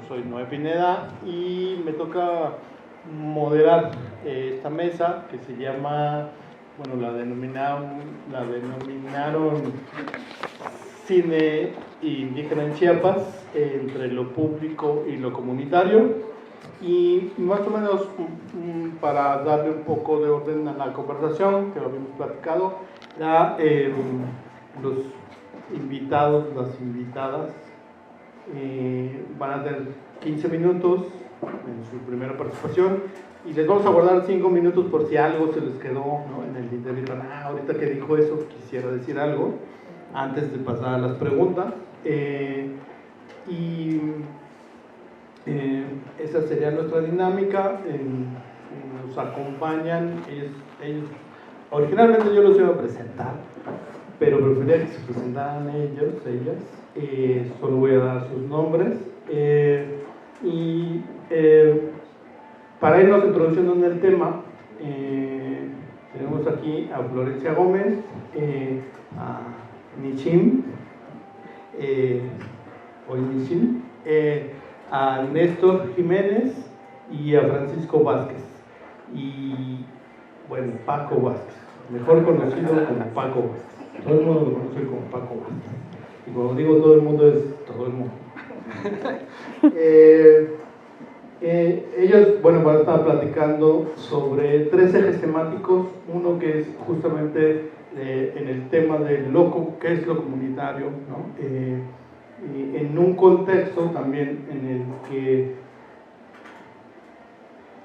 soy Noé Pineda y me toca moderar esta mesa que se llama, bueno, la denominaron Cine Indígena en Chiapas, entre lo público y lo comunitario. Y más o menos para darle un poco de orden a la conversación que lo habíamos platicado, los invitados, las invitadas van a tener 15 minutos en su primera participación y les vamos a guardar 5 minutos por si algo se les quedó, ¿no?, en el internet. Ahorita que dijo eso quisiera decir algo antes de pasar a las preguntas. Esa sería nuestra dinámica. Nos acompañan ellos. Originalmente yo los iba a presentar, pero prefería que se presentaran ellas. Solo voy a dar sus nombres. Para irnos introduciendo en el tema, tenemos aquí a Florencia Gómez, a Nichim, a Néstor Jiménez y a Francisco Vázquez. Y bueno, Paco Vázquez, mejor conocido como Paco Vázquez. Todo el mundo lo conoce como Paco Vázquez. Y cuando digo todo el mundo, es todo el mundo. Ellos, bueno, van a estar platicando sobre 3 ejes temáticos. Uno que es justamente en el tema de qué es lo comunitario, ¿no? En un contexto también en el que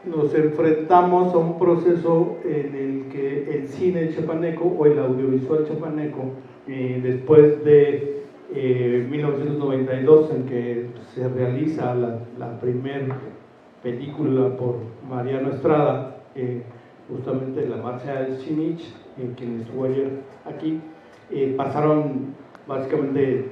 nos enfrentamos a un proceso en el que el cine chapaneco o el audiovisual chapaneco, después de 1992, en que se realiza la primera película por Mariano Estrada, justamente La Marcha del Chinich, quien estuvo ayer aquí, pasaron básicamente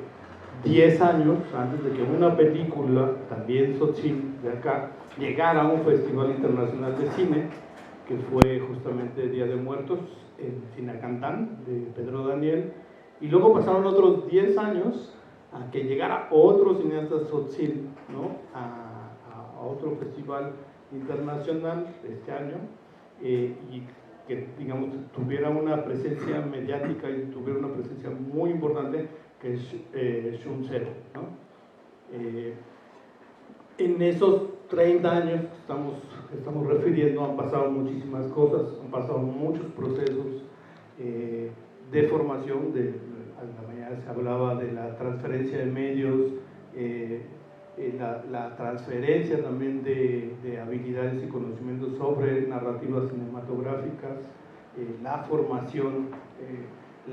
10 años antes de que una película, también Tzotzil, de acá, llegara a un festival internacional de cine, que fue justamente Día de Muertos en Sinacantán, de Pedro Daniel, y luego pasaron otros 10 años a que llegara otro cineasta Tzotzil, ¿no?, a otro festival internacional este año, y que, digamos, tuviera una presencia mediática y tuviera una presencia muy importante, que es Shun Zero, ¿no? En esos 30 años que estamos refiriendo han pasado muchísimas cosas, han pasado muchos procesos de formación. A la mañana se hablaba de la transferencia de medios, la transferencia también de habilidades y conocimientos sobre narrativas cinematográficas, la formación,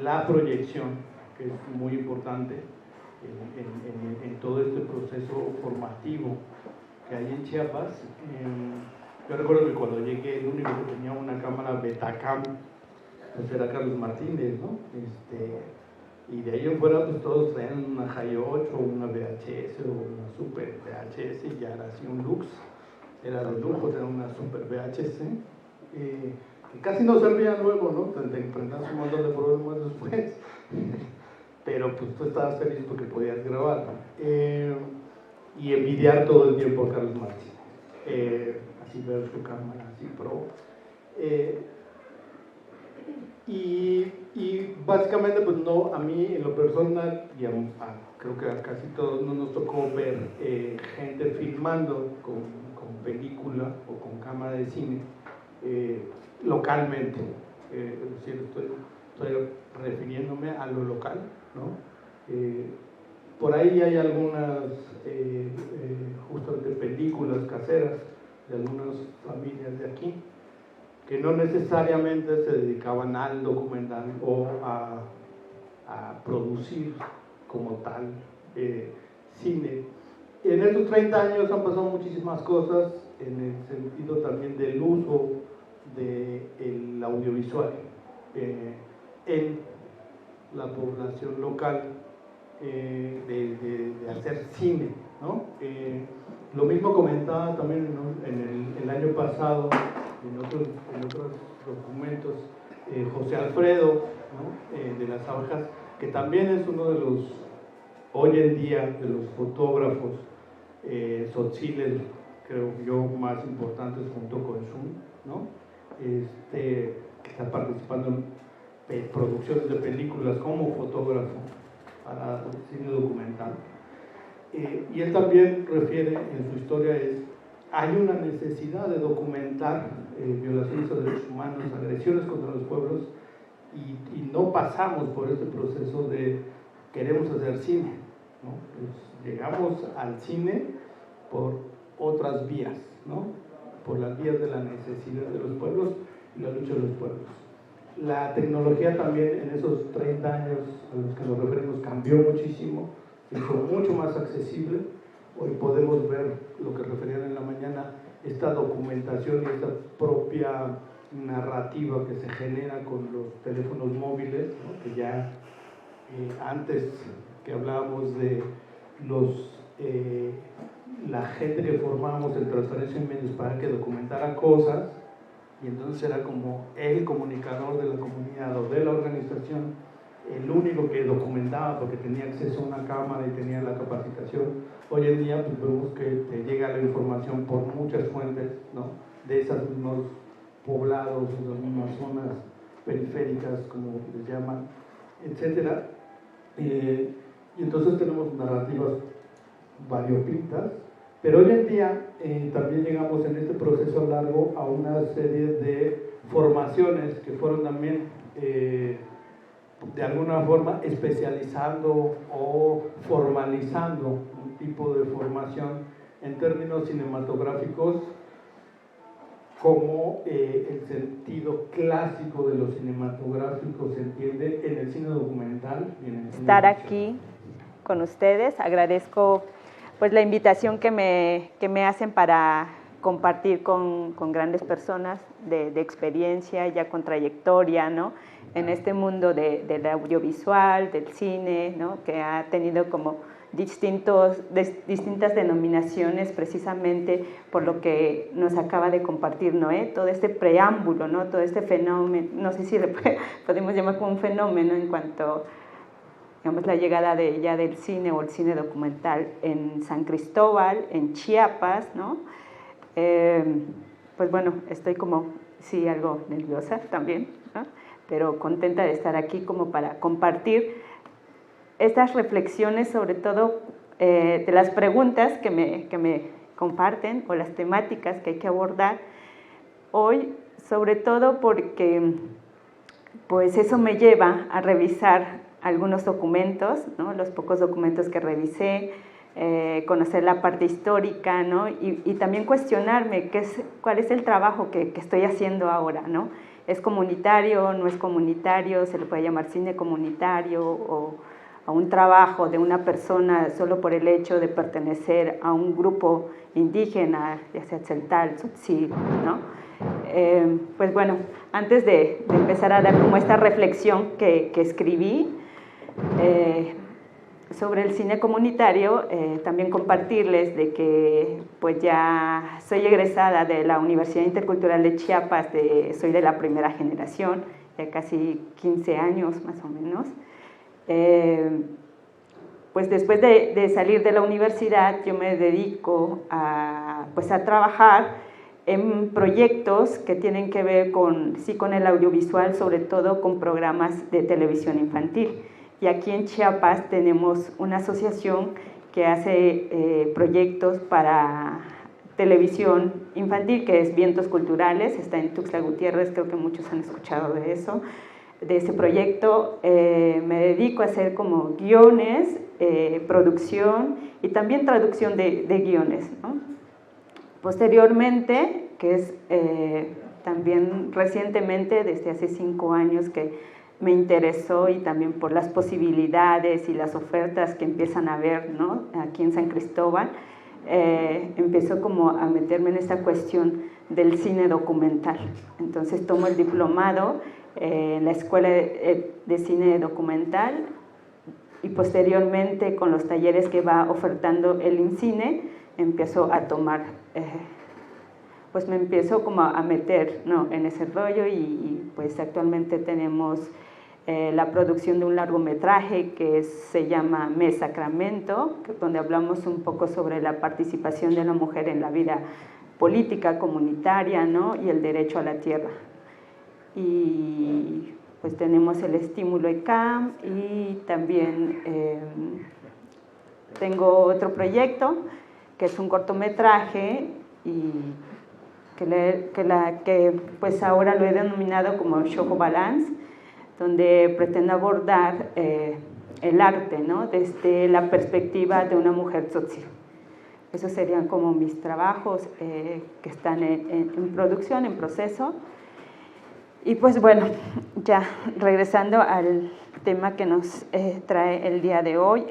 la proyección, que es muy importante en todo este proceso formativo que hay en Chiapas. Yo recuerdo que cuando llegué, el único que tenía una cámara Betacam pues era Carlos Martínez, ¿no? Y de ahí en fuera pues todos traían una Hi8 o una VHS o una Super VHS, y ya era así un lux, era de lujo tener una Super VHS, que casi no servía luego, ¿no? Te enfrentas un montón de problemas después, pero pues tú estabas feliz porque podías grabar, y envidiar todo el tiempo a Carlos Martínez, así ver su cámara, así pro. Y básicamente, pues no, a mí en lo personal, y creo que a casi todos no nos tocó ver gente filmando con película o con cámara de cine localmente. Es decir, estoy refiriéndome a lo local, ¿no? Por ahí hay algunas justamente películas caseras de algunas familias de aquí, que no necesariamente se dedicaban al documental o a producir como tal cine. En estos 30 años han pasado muchísimas cosas en el sentido también del uso del audiovisual en la población local, de hacer cine, ¿no? Lo mismo comentaba también el año pasado en otros documentos José Alfredo, ¿no?, de las Abejas, que también es uno de los, hoy en día, de los fotógrafos Sotzile, creo yo, más importantes junto con Zoom, ¿no? Que está participando en producciones de películas como fotógrafo para cine documental. Y él también refiere en su historia hay una necesidad de documentar violaciones a derechos humanos, agresiones contra los pueblos, y no pasamos por este proceso de queremos hacer cine, ¿no? Pues llegamos al cine por otras vías, ¿no? Por las vías de la necesidad de los pueblos y la lucha de los pueblos. La tecnología también en esos 30 años a los que nos referimos cambió muchísimo, se hizo mucho más accesible. Hoy podemos ver lo que referían en la mañana, esta documentación y esta propia narrativa que se genera con los teléfonos móviles, ¿no? Que ya antes que hablábamos de la gente que formábamos en Transparencia en Medios para que documentara cosas, y entonces era como el comunicador de la comunidad o de la organización, el único que documentaba porque tenía acceso a una cámara y tenía la capacitación. Hoy en día pues vemos que te llega la información por muchas fuentes, ¿no? De esos mismos poblados, de las mismas zonas periféricas, como les llaman, etcétera. Y entonces tenemos narrativas variopintas, pero hoy en día también llegamos en este proceso largo a una serie de formaciones que fueron también de alguna forma especializando o formalizando un tipo de formación en términos cinematográficos como el sentido clásico de lo cinematográfico se entiende en el cine documental y en el cine estar aquí con ustedes. Agradezco pues la invitación que me hacen para compartir con grandes personas de experiencia, ya con trayectoria, ¿no? En este mundo del audiovisual, del cine, ¿no? Que ha tenido como distintas denominaciones precisamente por lo que nos acaba de compartir Noé, todo este preámbulo, ¿no? Todo este fenómeno, no sé si podemos llamar como un fenómeno en cuanto, digamos, la llegada del cine o el cine documental en San Cristóbal, en Chiapas, ¿no? Pues bueno, estoy como, sí, algo nerviosa también, ¿no? Pero contenta de estar aquí como para compartir estas reflexiones, sobre todo de las preguntas que me comparten o las temáticas que hay que abordar hoy, sobre todo porque pues eso me lleva a revisar algunos documentos, ¿no? Los pocos documentos que revisé, conocer la parte histórica, ¿no? Y también cuestionarme cuál es el trabajo que estoy haciendo ahora, ¿no? ¿Es comunitario, no es comunitario? ¿Se le puede llamar cine comunitario o a un trabajo de una persona solo por el hecho de pertenecer a un grupo indígena, ya sea tzeltal, tzotzil, ¿no? Pues bueno, antes de empezar a dar como esta reflexión que escribí sobre el cine comunitario, también compartirles de que pues ya soy egresada de la Universidad Intercultural de Chiapas, soy de la primera generación, ya casi 15 años más o menos. Pues después de salir de la universidad yo me dedico a trabajar en proyectos que tienen que ver con el audiovisual, sobre todo con programas de televisión infantil. Y aquí en Chiapas tenemos una asociación que hace proyectos para televisión infantil, que es Vientos Culturales, está en Tuxtla Gutiérrez, creo que muchos han escuchado de eso. De ese proyecto me dedico a hacer como guiones, producción y también traducción de guiones, ¿no? Posteriormente, que es también recientemente, desde hace 5 años que me interesó, y también por las posibilidades y las ofertas que empiezan a haber, ¿no? Aquí en San Cristóbal, empezó como a meterme en esta cuestión del cine documental. Entonces tomo el diplomado en la Escuela de Cine Documental, y posteriormente con los talleres que va ofertando el INCINE empiezo a tomar, pues me empiezo como a meter, ¿no? En ese rollo, y pues actualmente tenemos la producción de un largometraje que se llama Mes Sacramento, donde hablamos un poco sobre la participación de la mujer en la vida política, comunitaria, ¿no? Y el derecho a la tierra. Y pues tenemos el estímulo ECAM y también tengo otro proyecto que es un cortometraje y que pues ahora lo he denominado como Shoko Balance, donde pretendo abordar el arte, ¿no? Desde la perspectiva de una mujer tzotzil. Esos serían como mis trabajos que están en producción, en proceso. Y pues bueno, ya regresando al tema que nos trae el día de hoy,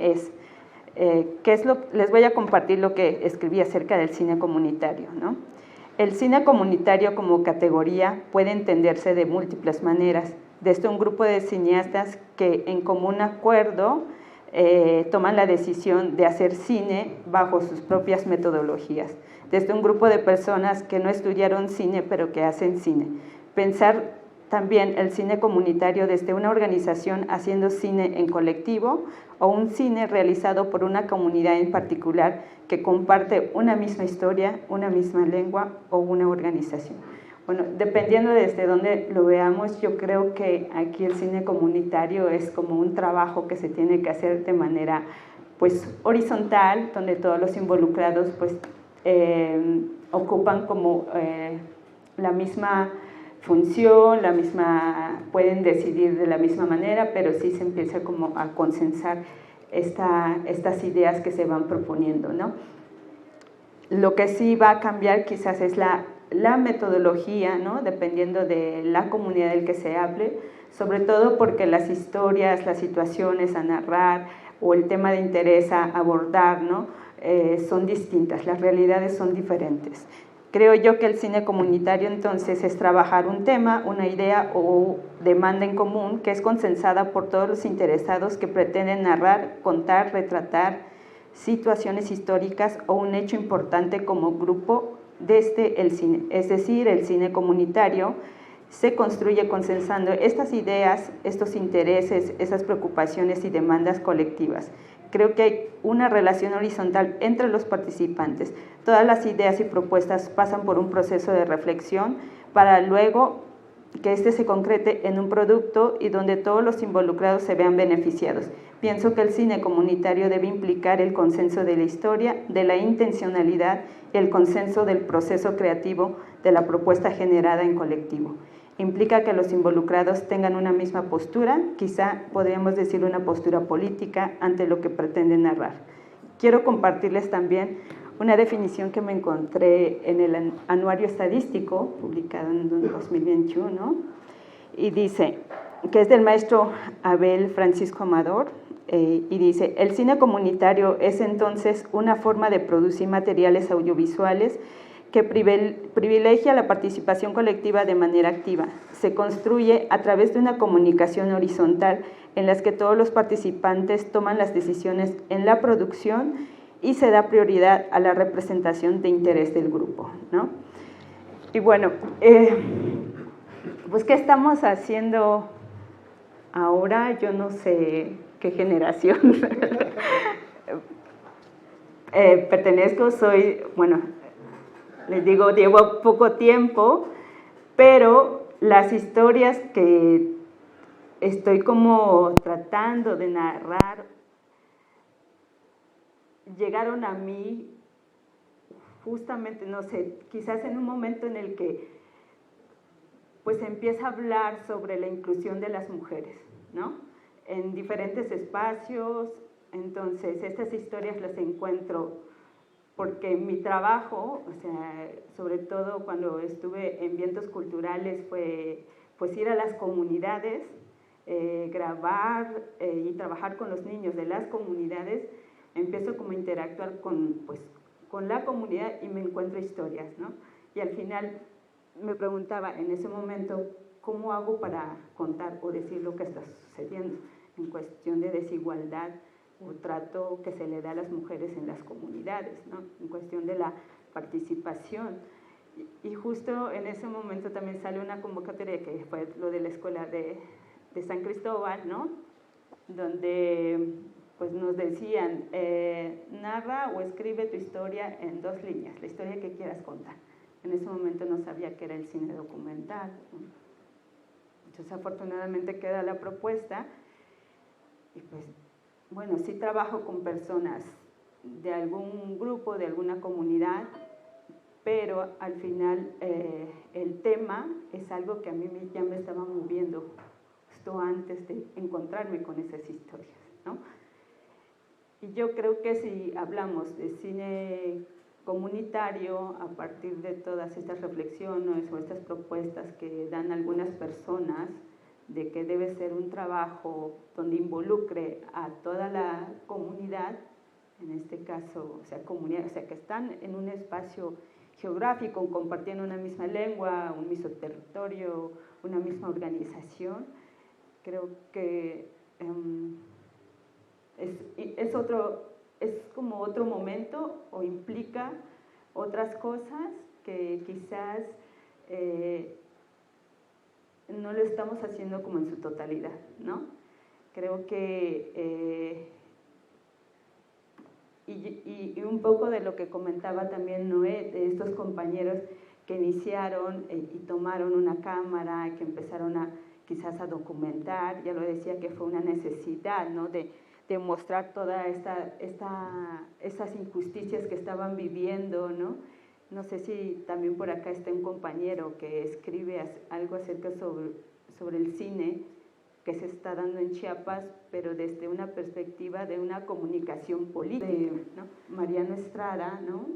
les voy a compartir lo que escribí acerca del cine comunitario, ¿no? El cine comunitario como categoría puede entenderse de múltiples maneras, desde un grupo de cineastas que en común acuerdo toman la decisión de hacer cine bajo sus propias metodologías, desde un grupo de personas que no estudiaron cine pero que hacen cine. Pensar también el cine comunitario desde una organización haciendo cine en colectivo o un cine realizado por una comunidad en particular que comparte una misma historia, una misma lengua o una organización. Bueno, dependiendo desde dónde lo veamos, yo creo que aquí el cine comunitario es como un trabajo que se tiene que hacer de manera pues horizontal, donde todos los involucrados pues ocupan como la misma función, pueden decidir de la misma manera, pero sí se empieza como a consensar estas ideas que se van proponiendo, ¿no? Lo que sí va a cambiar quizás es la metodología, ¿no? Dependiendo de la comunidad del que se hable, sobre todo porque las historias, las situaciones a narrar o el tema de interés a abordar, ¿no? Son distintas, las realidades son diferentes. Creo yo que el cine comunitario entonces es trabajar un tema, una idea o demanda en común que es consensada por todos los interesados que pretenden narrar, contar, retratar situaciones históricas o un hecho importante como grupo desde el cine. Es decir, el cine comunitario se construye consensando estas ideas, estos intereses, esas preocupaciones y demandas colectivas. Creo que hay una relación horizontal entre los participantes. Todas las ideas y propuestas pasan por un proceso de reflexión para luego que este se concrete en un producto y donde todos los involucrados se vean beneficiados. Pienso que el cine comunitario debe implicar el consenso de la historia, de la intencionalidad y el consenso del proceso creativo de la propuesta generada en colectivo. Implica que los involucrados tengan una misma postura, quizá podríamos decir una postura política ante lo que pretenden narrar. Quiero compartirles también una definición que me encontré en el Anuario Estadístico, publicado en 2021, y dice, que es del maestro Abel Francisco Amador, y dice, el cine comunitario es entonces una forma de producir materiales audiovisuales que privilegia la participación colectiva de manera activa. Se construye a través de una comunicación horizontal en la que todos los participantes toman las decisiones en la producción y se da prioridad a la representación de interés del grupo, ¿no? Y bueno, pues ¿qué estamos haciendo ahora? Yo no sé qué generación pertenezco, bueno, les digo, llevo poco tiempo, pero las historias que estoy como tratando de narrar llegaron a mí justamente, no sé, quizás en un momento en el que pues empieza a hablar sobre la inclusión de las mujeres, ¿no? En diferentes espacios. Entonces estas historias las encuentro porque mi trabajo, o sea, sobre todo cuando estuve en vientos culturales, fue pues ir a las comunidades, grabar y trabajar con los niños de las comunidades. Empiezo como a interactuar con la comunidad y me encuentro historias, ¿no? Y al final me preguntaba en ese momento, ¿cómo hago para contar o decir lo que está sucediendo en cuestión de desigualdad o trato que se le da a las mujeres en las comunidades, ¿no? En cuestión de la participación? Y justo en ese momento también sale una convocatoria que fue lo de la escuela de de San Cristóbal, ¿no? Donde pues nos decían, narra o escribe tu historia en 2 líneas, la historia que quieras contar. En ese momento no sabía que era el cine documental, ¿no? Entonces afortunadamente queda la propuesta y pues bueno, sí trabajo con personas de algún grupo, de alguna comunidad, pero al final el tema es algo que a mí ya me estaba moviendo justo antes de encontrarme con esas historias, ¿no? Y yo creo que si hablamos de cine comunitario a partir de todas estas reflexiones o estas propuestas que dan algunas personas de que debe ser un trabajo donde involucre a toda la comunidad, en este caso, o sea, comunidad, o sea, que están en un espacio geográfico, compartiendo una misma lengua, un mismo territorio, una misma organización, creo que es como otro momento o implica otras cosas que quizás no lo estamos haciendo como en su totalidad, ¿no? Creo que, y un poco de lo que comentaba también Noé, de estos compañeros que iniciaron y tomaron una cámara, que empezaron quizás a documentar, ya lo decía que fue una necesidad, ¿no? De mostrar todas esas injusticias que estaban viviendo, ¿no? No sé si también por acá está un compañero que escribe algo acerca sobre el cine que se está dando en Chiapas, pero desde una perspectiva de una comunicación política, ¿no? Mariano Estrada, ¿no?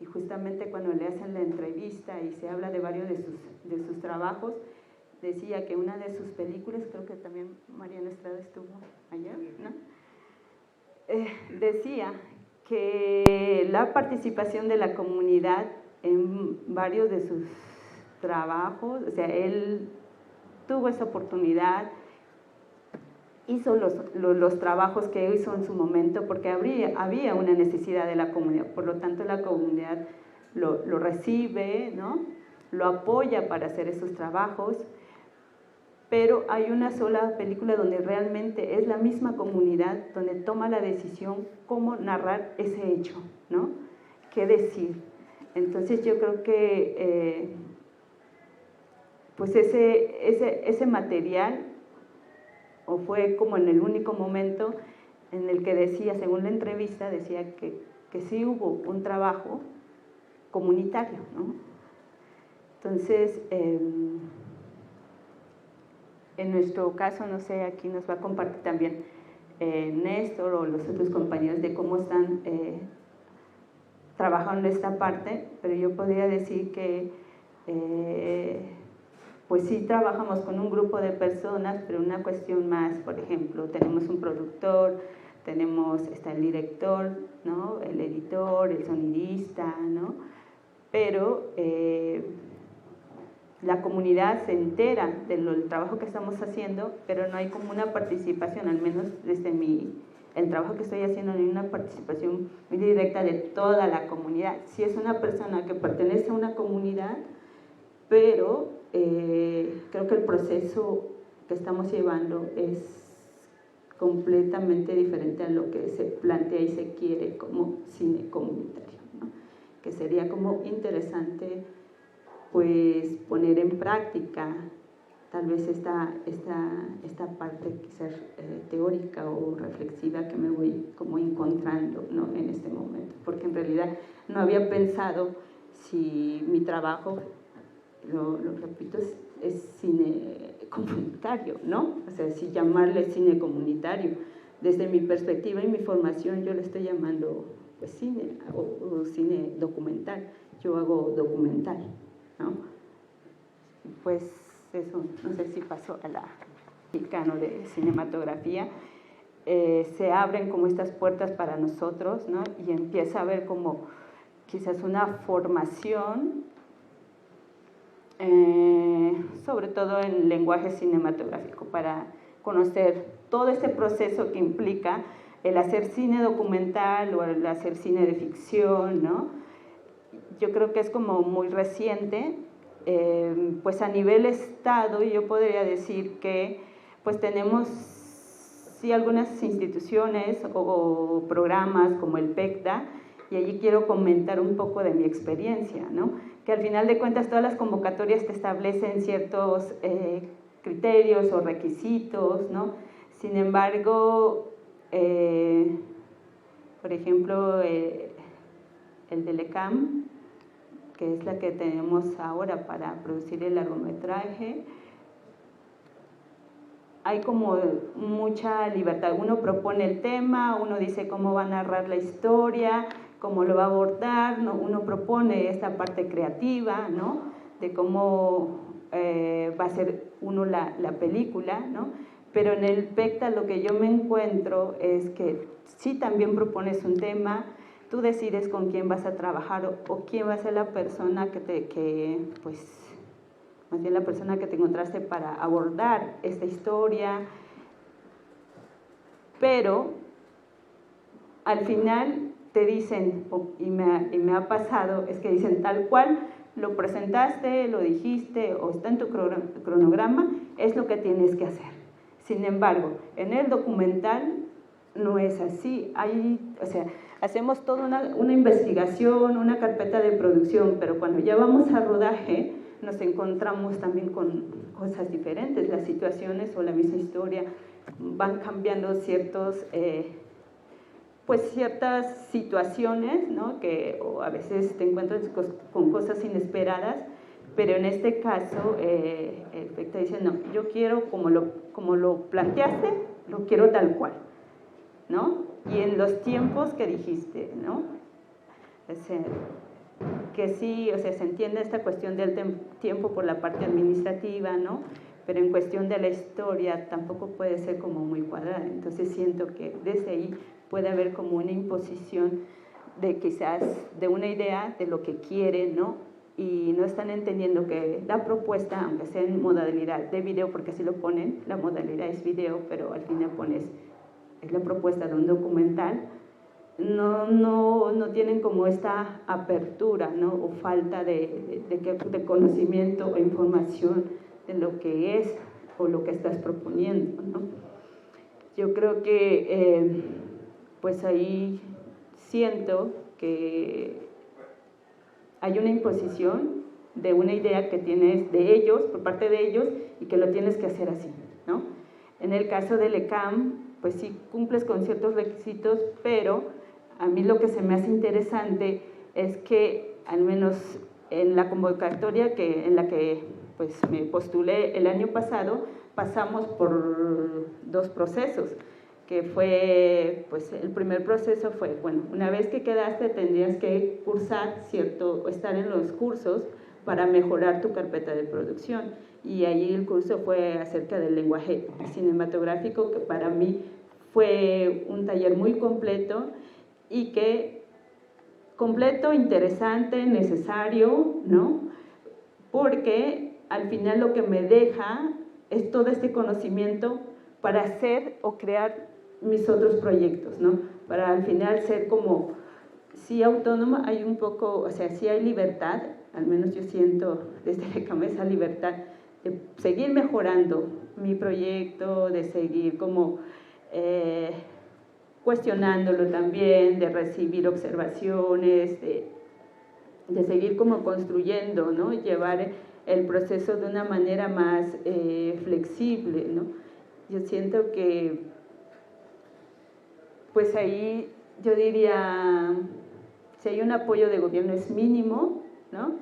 Y justamente cuando le hacen la entrevista y se habla de varios de sus trabajos, decía que una de sus películas, creo que también Mariano Estrada estuvo allá, ¿no? Decía que la participación de la comunidad en varios de sus trabajos, o sea, él tuvo esa oportunidad, hizo los trabajos que hizo en su momento porque había una necesidad de la comunidad, por lo tanto la comunidad lo recibe, ¿no? Lo apoya para hacer esos trabajos, pero hay una sola película donde realmente es la misma comunidad donde toma la decisión cómo narrar ese hecho, ¿no? ¿Qué decir? Entonces yo creo que pues ese material, o fue como en el único momento en el que decía, según la entrevista, decía que sí hubo un trabajo comunitario, ¿no? Entonces, en nuestro caso, no sé, aquí nos va a compartir también Néstor o los otros compañeros de cómo están trabajando esta parte, pero yo podría decir que pues sí trabajamos con un grupo de personas, pero una cuestión más, por ejemplo, tenemos un productor, está el director, ¿no? El editor, el sonidista, ¿no? Pero la comunidad se entera del trabajo que estamos haciendo, pero no hay como una participación, al menos desde el trabajo que estoy haciendo, no hay una participación muy directa de toda la comunidad. Sí es una persona que pertenece a una comunidad, pero creo que el proceso que estamos llevando es completamente diferente a lo que se plantea y se quiere como cine comunitario, ¿no? Que sería como interesante pues poner en práctica tal vez esta parte quizás teórica o reflexiva que me voy como encontrando, ¿no? En este momento, porque en realidad no había pensado si mi trabajo, lo repito, es cine comunitario, ¿no? O sea, si llamarle cine comunitario. Desde mi perspectiva y mi formación yo le estoy llamando pues cine o cine documental. Yo hago documental, ¿no? Pues eso, no sé si pasó a la mexicano de cinematografía, se abren como estas puertas para nosotros, ¿no? Y empieza a haber como quizás una formación, sobre todo en lenguaje cinematográfico, para conocer todo este proceso que implica el hacer cine documental o el hacer cine de ficción, ¿no? Yo creo que es como muy reciente, pues a nivel estado yo podría decir que pues tenemos sí algunas instituciones o programas como el PECDA, y allí quiero comentar un poco de mi experiencia, ¿no? Que al final de cuentas todas las convocatorias te establecen ciertos criterios o requisitos, ¿no? Sin embargo, por ejemplo, el de LECAM, que es la que tenemos ahora para producir el largometraje, hay como mucha libertad. Uno propone el tema, uno dice cómo va a narrar la historia, cómo lo va a abordar, ¿no? Uno propone esta parte creativa, ¿no? De cómo va a ser uno la película, ¿no? Pero en el PECTA lo que yo me encuentro es que sí también propones un tema, tú decides con quién vas a trabajar o quién va a ser la persona pues, más bien la persona que te encontraste para abordar esta historia, pero al final te dicen, y me ha pasado, es que dicen tal cual, lo presentaste, lo dijiste o está en tu cronograma, es lo que tienes que hacer. Sin embargo, en el documental no es así. O sea, hacemos toda una investigación, una carpeta de producción, pero cuando ya vamos a rodaje nos encontramos también con cosas diferentes. Las situaciones o la misma historia van cambiando pues ciertas situaciones, ¿no? Que o a veces te encuentras con cosas inesperadas, pero en este caso el PECTA dice, no, yo quiero como lo planteaste, lo quiero tal cual, ¿no? Y en los tiempos que dijiste, ¿no? O sea, que sí, o sea, se entiende esta cuestión del tiempo por la parte administrativa, ¿no? Pero en cuestión de la historia tampoco puede ser como muy cuadrada. Entonces siento que desde ahí puede haber como una imposición de quizás de una idea de lo que quieren, ¿no? Y no están entendiendo que la propuesta, aunque sea en modalidad de video, porque así lo ponen, la modalidad es video, pero al final es la propuesta de un documental, no tienen como esta apertura, ¿no? O falta de conocimiento o información de lo que es o lo que estás proponiendo, ¿no? Yo creo que pues ahí siento que hay una imposición de una idea que tienes de ellos, por parte de ellos, y que lo tienes que hacer así, ¿no? En el caso del ECAM, pues sí cumples con ciertos requisitos, pero a mí lo que se me hace interesante es que al menos en la convocatoria en la que pues, me postulé el año pasado, pasamos por 2 procesos, que fue, pues el primer proceso fue, bueno, una vez que quedaste tendrías que estar en los cursos para mejorar tu carpeta de producción, y allí el curso fue acerca del lenguaje cinematográfico, que para mí fue un taller muy completo y completo, interesante, necesario, ¿no? Porque al final lo que me deja es todo este conocimiento para hacer o crear mis otros proyectos, ¿no? Para al final ser como, sí autónoma, hay un poco, o sea, sí hay libertad, al menos yo siento desde la cabeza libertad de seguir mejorando mi proyecto, de seguir como cuestionándolo también, de recibir observaciones, de seguir como construyendo, ¿no? Llevar el proceso de una manera más flexible, ¿no? Yo siento que, pues ahí yo diría, si hay un apoyo de gobierno es mínimo, ¿no?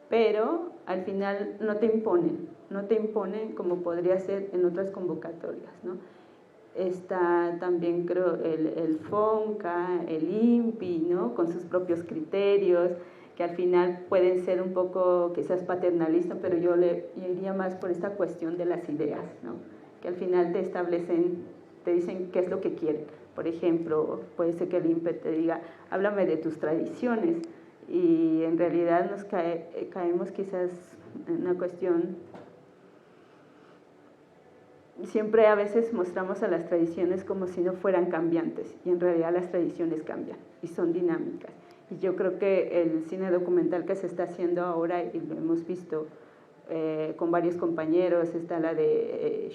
Pero al final no te imponen como podría ser en otras convocatorias, ¿no? Está también creo el FONCA, el INPI, ¿no? Con sus propios criterios, que al final pueden ser un poco quizás paternalistas, pero yo iría más por esta cuestión de las ideas, ¿no? Que al final te dicen qué es lo que quieren. Por ejemplo, puede ser que el INPE te diga, háblame de tus tradiciones, y en realidad nos caemos quizás en una cuestión. Siempre a veces mostramos a las tradiciones como si no fueran cambiantes, y en realidad las tradiciones cambian y son dinámicas. Y yo creo que el cine documental que se está haciendo ahora, y lo hemos visto con varios compañeros, está la de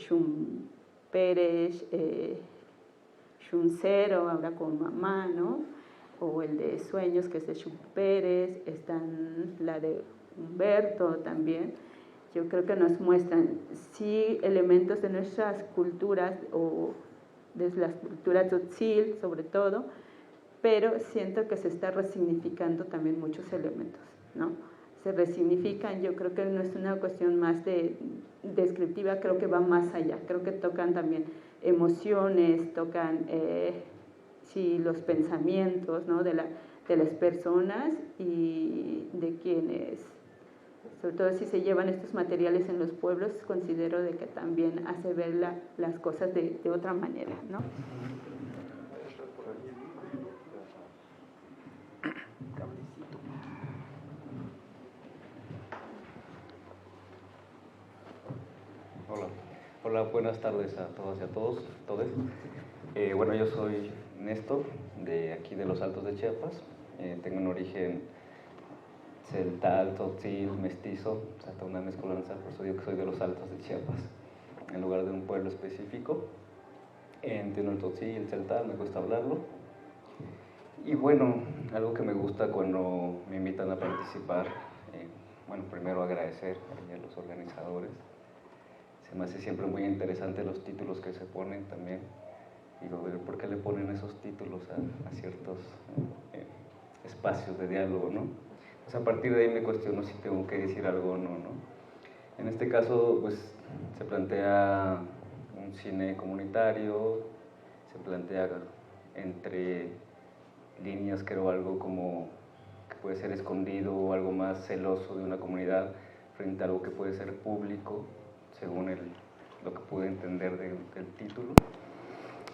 Pérez, Xuncero, ahora con Mamá, ¿no? O el de Sueños, que es de Xun Pérez, están la de Humberto también. Yo creo que nos muestran, sí, elementos de nuestras culturas, o de las culturas tzotzil, sobre todo, pero siento que se está resignificando también muchos elementos, ¿no? Se resignifican, yo creo que no es una cuestión más descriptiva, creo que va más allá, creo que tocan también emociones, tocan sí, los pensamientos, ¿no? de las personas y de quienes, sobre todo si se llevan estos materiales en los pueblos, considero de que también hace ver las cosas de otra manera, ¿no? Hola, buenas tardes a todas y a todos. Bueno, yo soy Néstor, de aquí de los Altos de Chiapas. Tengo un origen celtal, tzotzil, mestizo, o sea, toda una mezcolanza, por eso digo que soy de los Altos de Chiapas, en lugar de un pueblo específico. Entiendo el tzotzil, el celtal, me gusta hablarlo. Y bueno, algo que me gusta cuando me invitan a participar, bueno, primero agradecer a los organizadores. Se me hace siempre muy interesante los títulos que se ponen también, y lo de por qué le ponen esos títulos a ciertos espacios de diálogo, ¿no? Pues a partir de ahí me cuestiono si tengo que decir algo o no, ¿no? En este caso, pues, se plantea un cine comunitario, se plantea entre líneas, creo, algo como que puede ser escondido o algo más celoso de una comunidad frente a algo que puede ser público, según lo que pude entender del título.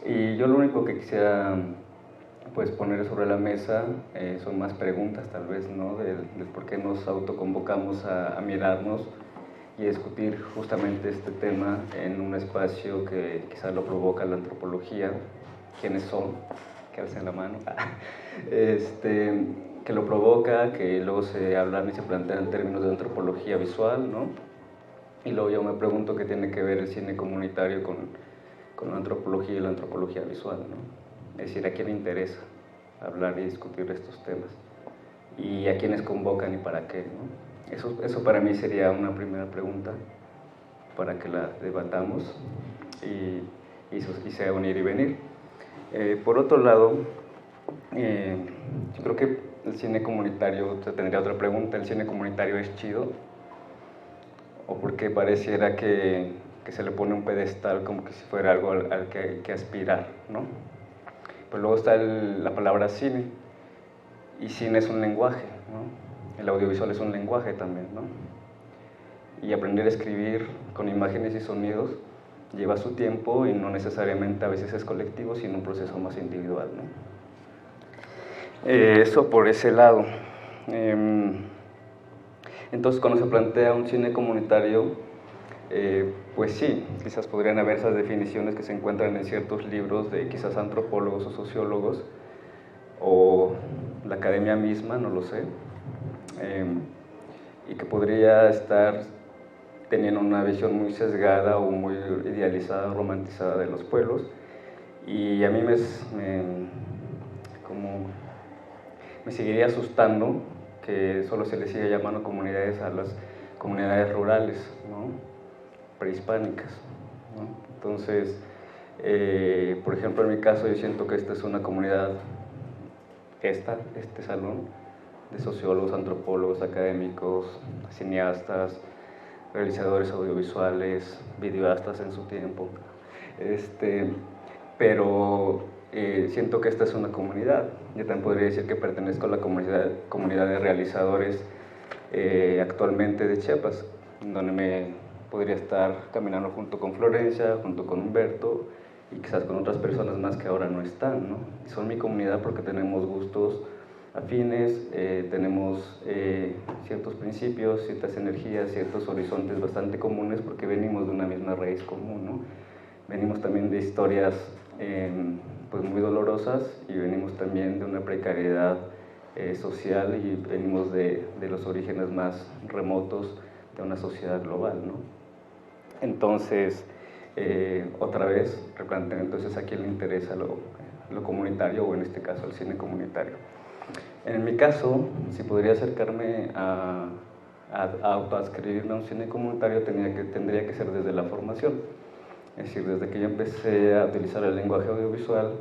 Y yo lo único que quisiera pues poner sobre la mesa son más preguntas, tal vez, ¿no? del por qué nos autoconvocamos a mirarnos y a discutir justamente este tema en un espacio que quizás lo provoca la antropología. ¿Quiénes son? Que alcen la mano. Que lo provoca, que luego se hablan y se plantean en términos de antropología visual, ¿no? Y luego yo me pregunto qué tiene que ver el cine comunitario con la antropología y la antropología visual, ¿no? Es decir, ¿a quién le interesa hablar y discutir estos temas? ¿Y a quiénes convocan y para qué, ¿no? Eso para mí sería una primera pregunta para que la debatamos y sea un ir y venir. Por otro lado, yo creo que el cine comunitario, tendría otra pregunta, ¿el cine comunitario es chido? ¿O porque pareciera que se le pone un pedestal como que si fuera algo al que hay que aspirar, ¿no? Pues luego está la palabra cine, y cine es un lenguaje, ¿no? El audiovisual es un lenguaje también, ¿no? Y aprender a escribir con imágenes y sonidos lleva su tiempo y no necesariamente a veces es colectivo, sino un proceso más individual, ¿no? Eso por ese lado. Entonces, cuando se plantea un cine comunitario, pues sí, quizás podrían haber esas definiciones que se encuentran en ciertos libros de quizás antropólogos o sociólogos, o la academia misma, no lo sé, y que podría estar teniendo una visión muy sesgada o muy idealizada, romantizada de los pueblos. Y a mí me seguiría asustando que solo se le siga llamando comunidades a las comunidades rurales, ¿no? Prehispánicas, ¿no? Entonces, por ejemplo, en mi caso yo siento que esta es una comunidad, este salón de sociólogos, antropólogos, académicos, cineastas, realizadores audiovisuales, videoastas en su tiempo, pero siento que esta es una comunidad. Yo también podría decir que pertenezco a la comunidad de realizadores actualmente de Chiapas, donde me podría estar caminando junto con Florencia, junto con Humberto y quizás con otras personas más que ahora no están, ¿no? Y son mi comunidad porque tenemos gustos afines, tenemos ciertos principios, ciertas energías, ciertos horizontes bastante comunes porque venimos de una misma raíz común, ¿no? Venimos también de historias pues muy dolorosas y venimos también de una precariedad social y venimos de los orígenes más remotos de una sociedad global, ¿no? Entonces, otra vez replanteando entonces a quién le interesa lo comunitario, o en este caso el cine comunitario. En mi caso, si podría acercarme a autoadscribirme a un cine comunitario, tendría que ser desde la formación. Es decir, desde que yo empecé a utilizar el lenguaje audiovisual,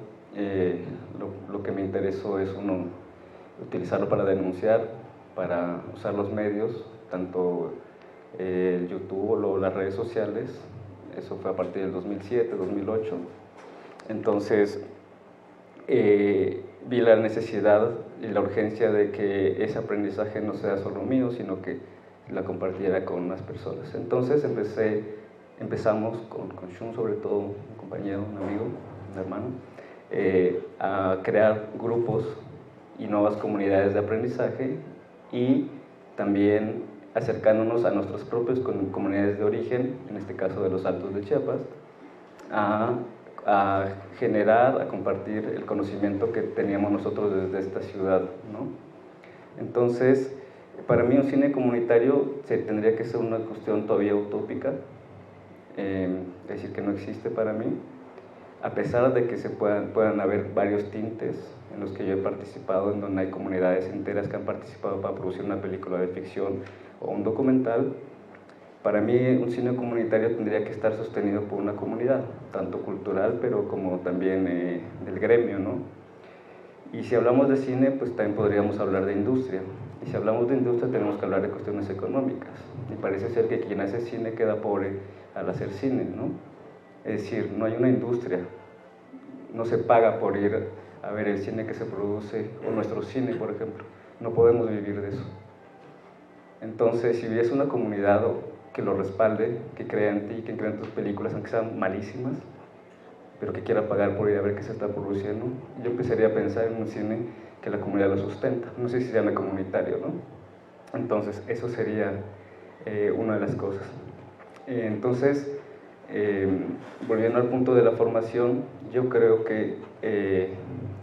lo que me interesó es, uno, utilizarlo para denunciar, para usar los medios, tanto el YouTube o las redes sociales. Eso fue a partir del 2007, 2008. Entonces, vi la necesidad y la urgencia de que ese aprendizaje no sea solo mío, sino que la compartiera con más personas. Entonces empezamos con Shun, sobre todo un compañero, un amigo, un hermano, a crear grupos y nuevas comunidades de aprendizaje, y también acercándonos a nuestras propias comunidades de origen, en este caso de los Altos de Chiapas, a generar, a compartir el conocimiento que teníamos nosotros desde esta ciudad, ¿no? Entonces, para mí un cine comunitario tendría que ser una cuestión todavía utópica, es decir, que no existe para mí, a pesar de que puedan haber varios tintes en los que yo he participado, en donde hay comunidades enteras que han participado para producir una película de ficción o un documental. Para mí un cine comunitario tendría que estar sostenido por una comunidad, tanto cultural, pero como también del gremio, ¿no? Y si hablamos de cine, pues también podríamos hablar de industria. Y si hablamos de industria, tenemos que hablar de cuestiones económicas. Y parece ser que quien hace cine queda pobre al hacer cine, ¿no? Es decir, no hay una industria, no se paga por ir a ver el cine que se produce, o nuestro cine, por ejemplo. No podemos vivir de eso. Entonces, si ves una comunidad que lo respalde, que crea en ti, que crea en tus películas, aunque sean malísimas, pero que quiera pagar por ir a ver qué se está produciendo, yo empezaría a pensar en un cine que la comunidad lo sustenta. No sé si se llama comunitario, ¿no? Entonces, eso sería una de las cosas. Entonces, volviendo al punto de la formación, yo creo que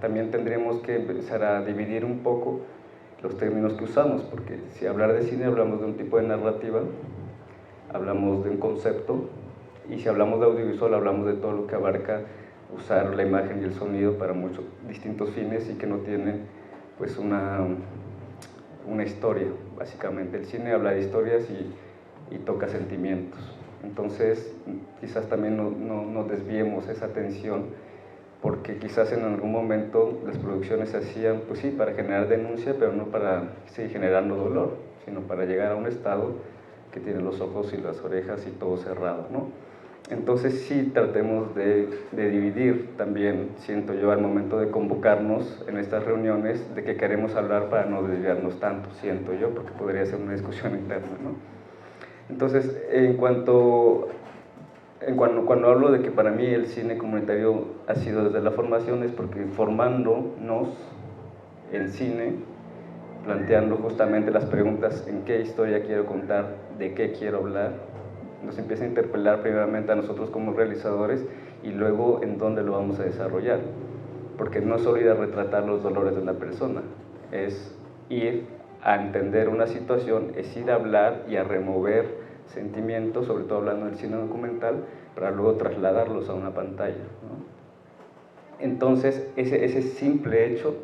también tendríamos que empezar a dividir un poco los términos que usamos, porque si hablar de cine hablamos de un tipo de narrativa, hablamos de un concepto, y si hablamos de audiovisual hablamos de todo lo que abarca usar la imagen y el sonido para muchos distintos fines y que no tiene pues una historia. Básicamente el cine habla de historias y toca sentimientos. Entonces quizás también no desviemos esa atención, porque quizás en algún momento las producciones se hacían, pues sí, para generar denuncia, pero no para seguir generando dolor, sino para llegar a un estado que tiene los ojos y las orejas y todo cerrado, ¿no? Entonces sí, tratemos de dividir también, siento yo, al momento de convocarnos en estas reuniones, de qué queremos hablar para no desviarnos tanto, siento yo, porque podría ser una discusión interna, ¿no? Entonces, cuando hablo de que para mí el cine comunitario ha sido desde la formación, es porque formándonos en cine, planteando justamente las preguntas: ¿en qué historia quiero contar? ¿De qué quiero hablar? Nos empieza a interpelar primeramente a nosotros como realizadores, y luego en dónde lo vamos a desarrollar, porque no es solo ir a retratar los dolores de una persona, es ir a entender una situación, es ir a hablar y a remover sentimientos, sobre todo hablando del cine documental, para luego trasladarlos a una pantalla, ¿no? Entonces ese simple hecho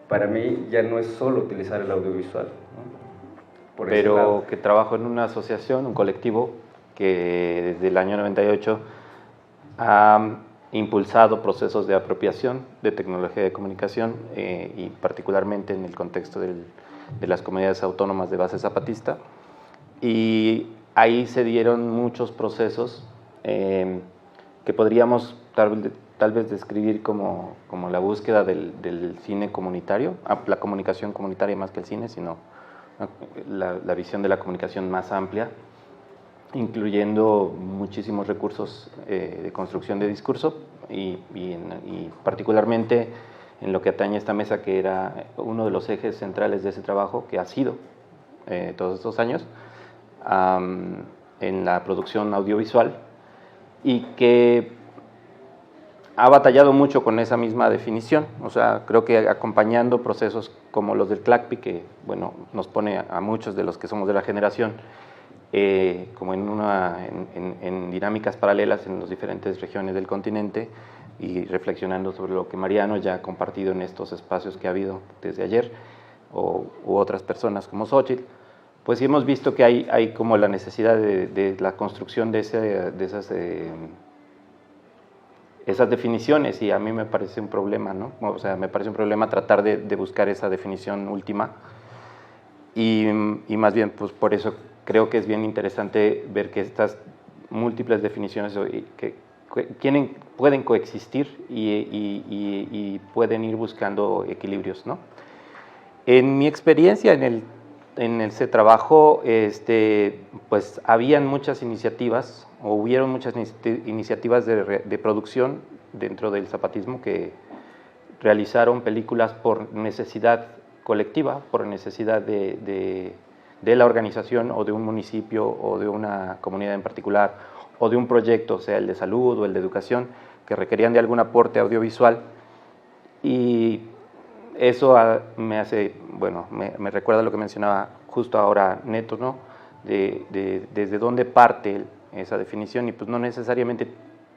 para mí ya no es solo utilizar el audiovisual, ¿no? Pero que trabajo en una asociación, un colectivo que desde el año 98 ha impulsado procesos de apropiación de tecnología de comunicación y particularmente en el contexto de las comunidades autónomas de base zapatista, y ahí se dieron muchos procesos que podríamos tal vez describir como la búsqueda del cine comunitario, la comunicación comunitaria más que el cine, sino la visión de la comunicación más amplia, incluyendo muchísimos recursos de construcción de discurso y particularmente en lo que atañe a esta mesa, que era uno de los ejes centrales de ese trabajo, que ha sido todos estos años en la producción audiovisual, y que ha batallado mucho con esa misma definición. O sea, creo que acompañando procesos como los del CLACPI, que bueno, nos pone a muchos de los que somos de la generación como en dinámicas paralelas en las diferentes regiones del continente y reflexionando sobre lo que Mariano ya ha compartido en estos espacios que ha habido desde ayer, u otras personas como Xochitl, pues sí hemos visto que hay como la necesidad de la construcción de esas definiciones, y a mí me parece un problema, ¿no? O sea, me parece un problema tratar de buscar esa definición última, y más bien, pues por eso creo que es bien interesante ver que estas múltiples definiciones pueden coexistir y pueden ir buscando equilibrios, ¿no? En mi experiencia en ese trabajo, pues habían muchas iniciativas, o hubieron muchas iniciativas de producción dentro del zapatismo que realizaron películas por necesidad colectiva, por necesidad de la organización o de un municipio o de una comunidad en particular, o de un proyecto, sea el de salud o el de educación, que requerían de algún aporte audiovisual. Y eso me hace, bueno, me recuerda lo que mencionaba justo ahora Neto, ¿no? Desde dónde parte esa definición, y pues no necesariamente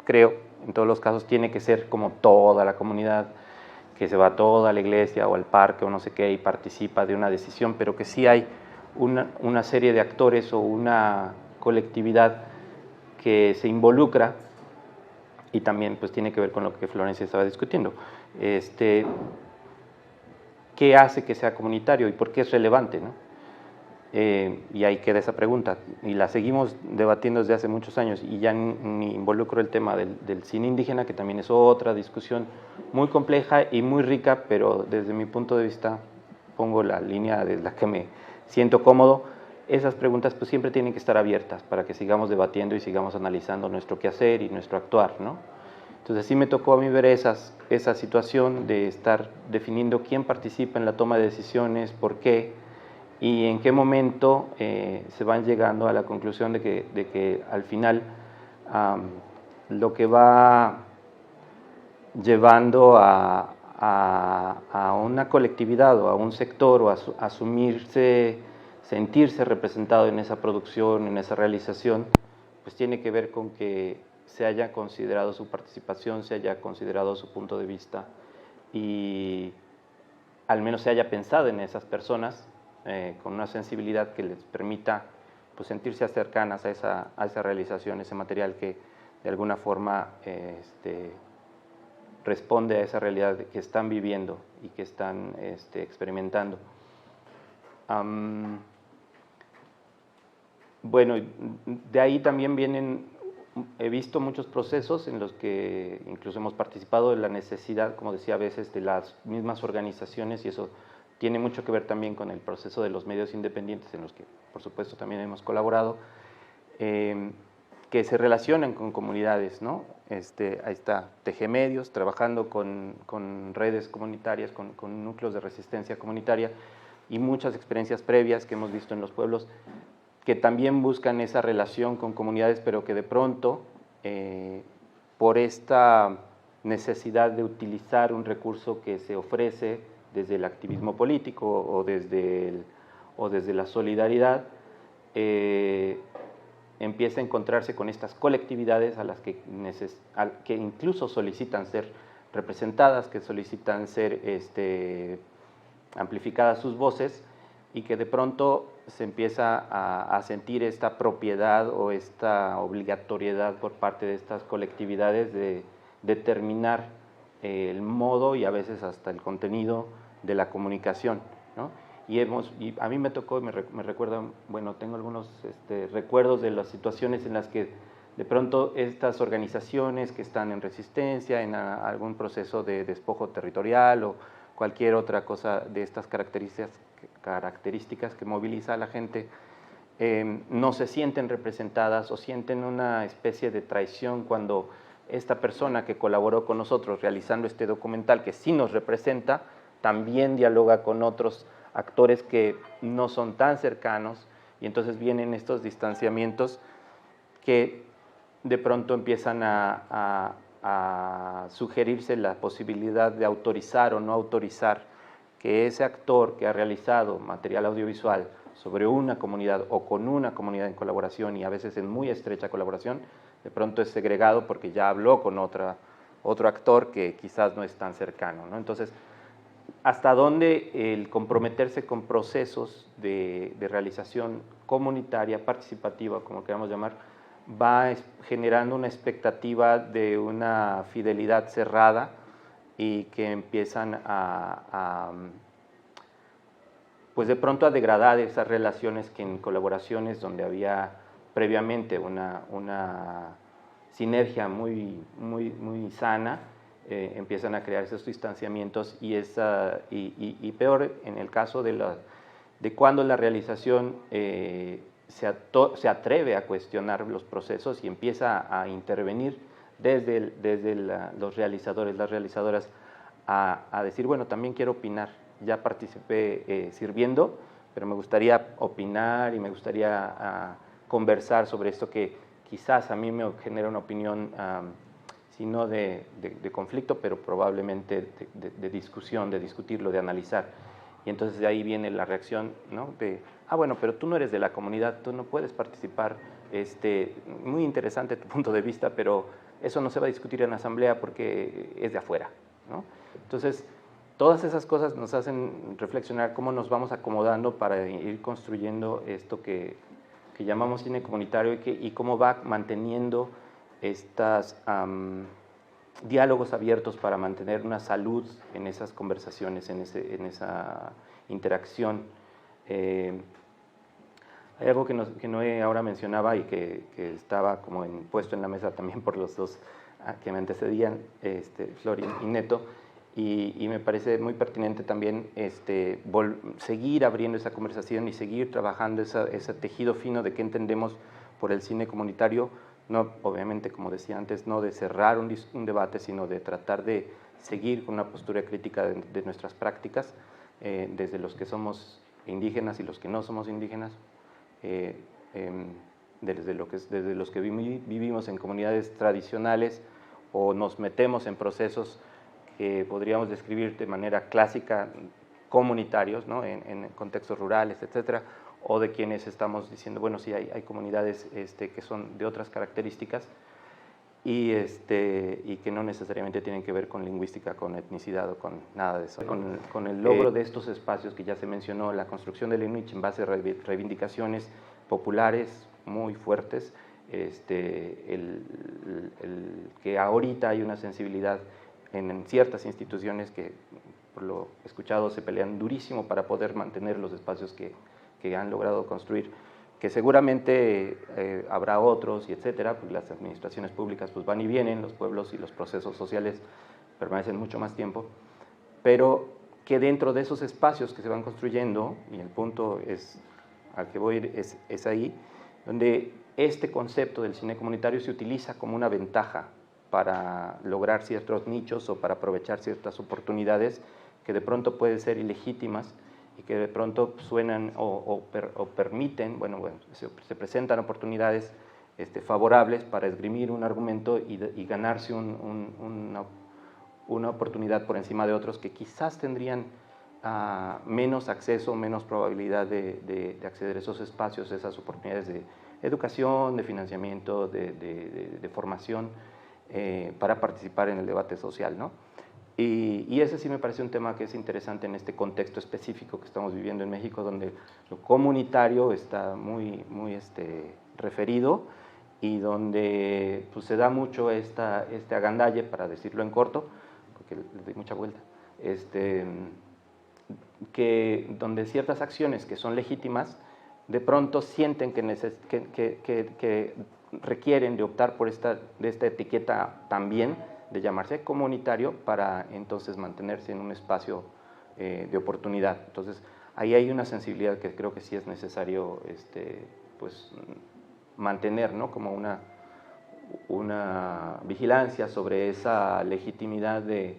creo, en todos los casos tiene que ser como toda la comunidad, que se va toda a la iglesia o al parque o no sé qué y participa de una decisión, pero que sí hay una serie de actores o una colectividad que se involucra, y también pues tiene que ver con lo que Florencia estaba discutiendo. ¿Qué hace que sea comunitario y por qué es relevante, ¿no? Y ahí queda esa pregunta, y la seguimos debatiendo desde hace muchos años, y ya ni involucro el tema del cine indígena, que también es otra discusión muy compleja y muy rica, pero desde mi punto de vista, pongo la línea de la que me siento cómodo. Esas preguntas pues siempre tienen que estar abiertas para que sigamos debatiendo y sigamos analizando nuestro quehacer y nuestro actuar, ¿no? Entonces sí me tocó a mí ver esa situación de estar definiendo quién participa en la toma de decisiones, por qué, y en qué momento se van llegando a la conclusión de que al final lo que va llevando a una colectividad o a un sector o a asumirse, sentirse representado en esa producción, en esa realización, pues tiene que ver con que se haya considerado su participación, se haya considerado su punto de vista, y al menos se haya pensado en esas personas con una sensibilidad que les permita pues, sentirse cercanas a esa realización, ese material que de alguna forma responde a esa realidad que están viviendo y que están experimentando. Bueno, de ahí también he visto muchos procesos en los que incluso hemos participado de la necesidad, como decía, a veces de las mismas organizaciones, y eso tiene mucho que ver también con el proceso de los medios independientes, en los que por supuesto también hemos colaborado, que se relacionan con comunidades, ¿no? Ahí está Tejemedios, trabajando con redes comunitarias, con núcleos de resistencia comunitaria, y muchas experiencias previas que hemos visto en los pueblos, que también buscan esa relación con comunidades, pero que de pronto, por esta necesidad de utilizar un recurso que se ofrece desde el activismo político o desde la solidaridad, empieza a encontrarse con estas colectividades a las que incluso solicitan ser representadas, que solicitan ser amplificadas sus voces, y que de pronto se empieza a sentir esta propiedad o esta obligatoriedad por parte de estas colectividades de determinar el modo y a veces hasta el contenido de la comunicación, ¿no? Y a mí me tocó, me recuerda, bueno, tengo algunos recuerdos de las situaciones en las que de pronto estas organizaciones que están en resistencia, en algún proceso de despojo territorial o cualquier otra cosa de estas características que moviliza a la gente, no se sienten representadas o sienten una especie de traición cuando esta persona que colaboró con nosotros realizando este documental, que sí nos representa, también dialoga con otros actores que no son tan cercanos, y entonces vienen estos distanciamientos que de pronto empiezan a sugerirse la posibilidad de autorizar o no autorizar que ese actor que ha realizado material audiovisual sobre una comunidad o con una comunidad en colaboración y a veces en muy estrecha colaboración, de pronto es segregado porque ya habló con otro actor que quizás no es tan cercano, ¿no? Entonces, hasta dónde el comprometerse con procesos de realización comunitaria, participativa, como queramos llamar, va generando una expectativa de una fidelidad cerrada y que empiezan pues de pronto a degradar esas relaciones que en colaboraciones donde había previamente una sinergia muy sana, empiezan a crear esos distanciamientos y peor en el caso de cuando la realización se atreve a cuestionar los procesos y empieza a intervenir desde los realizadores, las realizadoras, a decir, bueno, también quiero opinar, ya participé sirviendo, pero me gustaría opinar y me gustaría conversar sobre esto que quizás a mí me genera una opinión si no de conflicto, pero probablemente de discusión, de discutirlo, de analizar. Y entonces de ahí viene la reacción, ¿no? De, bueno, pero tú no eres de la comunidad, tú no puedes participar, muy interesante tu punto de vista, pero eso no se va a discutir en la asamblea porque es de afuera, ¿no? Entonces, todas esas cosas nos hacen reflexionar cómo nos vamos acomodando para ir construyendo esto que llamamos cine comunitario y cómo va manteniendo estos diálogos abiertos para mantener una salud en esas conversaciones, en esa interacción. Hay algo que Noé ahora mencionaba y que estaba como puesto en la mesa también por los dos que me antecedían, Flor y Neto, y me parece muy pertinente también seguir abriendo esa conversación y seguir trabajando ese tejido fino de qué entendemos por el cine comunitario, no, obviamente, como decía antes, no de cerrar un debate, sino de tratar de seguir con una postura crítica de nuestras prácticas, desde los que somos indígenas y los que no somos indígenas, desde los que vivimos en comunidades tradicionales o nos metemos en procesos que podríamos describir de manera clásica comunitarios, ¿no? en contextos rurales, etcétera, o de quienes estamos diciendo, bueno, sí, hay comunidades que son de otras características y que no necesariamente tienen que ver con lingüística, con etnicidad o con nada de eso. Con el logro de estos espacios que ya se mencionó, la construcción del Inuit en base a reivindicaciones populares muy fuertes, el que ahorita hay una sensibilidad en ciertas instituciones que, por lo escuchado, se pelean durísimo para poder mantener los espacios que han logrado construir, que seguramente habrá otros y etcétera, pues las administraciones públicas pues van y vienen, los pueblos y los procesos sociales permanecen mucho más tiempo, pero que dentro de esos espacios que se van construyendo, y el punto al que voy a ir es ahí, donde este concepto del cine comunitario se utiliza como una ventaja para lograr ciertos nichos o para aprovechar ciertas oportunidades que de pronto pueden ser ilegítimas y que de pronto suenan o permiten, bueno, se presentan oportunidades favorables para esgrimir un argumento y ganarse una oportunidad por encima de otros que quizás tendrían menos acceso, menos probabilidad de acceder a esos espacios, esas oportunidades de educación, de financiamiento, de formación, para participar en el debate social, ¿no? Y ese sí me parece un tema que es interesante en este contexto específico que estamos viviendo en México, donde lo comunitario está muy referido y donde pues, se da mucho este agandalle, para decirlo en corto, porque le doy mucha vuelta, donde ciertas acciones que son legítimas de pronto sienten que requieren de optar por esta etiqueta también de llamarse comunitario para entonces mantenerse en un espacio de oportunidad. Entonces, ahí hay una sensibilidad que creo que sí es necesario pues, mantener, ¿no? Como una vigilancia sobre esa legitimidad de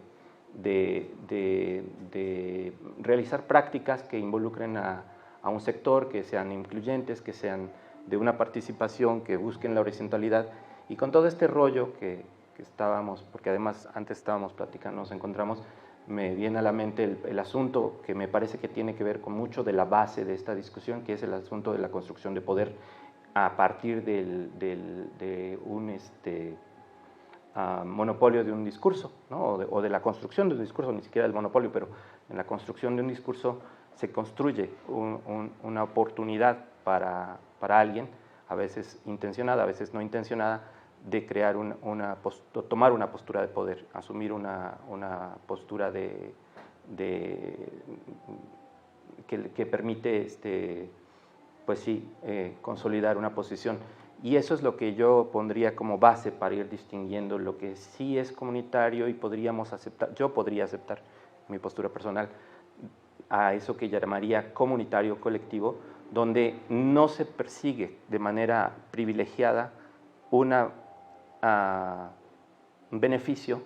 realizar prácticas que involucren a un sector, que sean incluyentes, que sean de una participación, que busquen la horizontalidad, y con todo este rollo que estábamos, porque además antes estábamos platicando, nos encontramos me viene a la mente el asunto que me parece que tiene que ver con mucho de la base de esta discusión, que es el asunto de la construcción de poder a partir de un monopolio de un discurso, ¿no? o de la construcción de un discurso, ni siquiera el monopolio, pero en la construcción de un discurso se construye una oportunidad para alguien, a veces intencionada, a veces no intencionada, de crear tomar una postura de poder, asumir una postura que permite pues sí, consolidar una posición. Y eso es lo que yo pondría como base para ir distinguiendo lo que sí es comunitario y podríamos aceptar, yo podría aceptar mi postura personal, a eso que llamaría comunitario colectivo, donde no se persigue de manera privilegiada un beneficio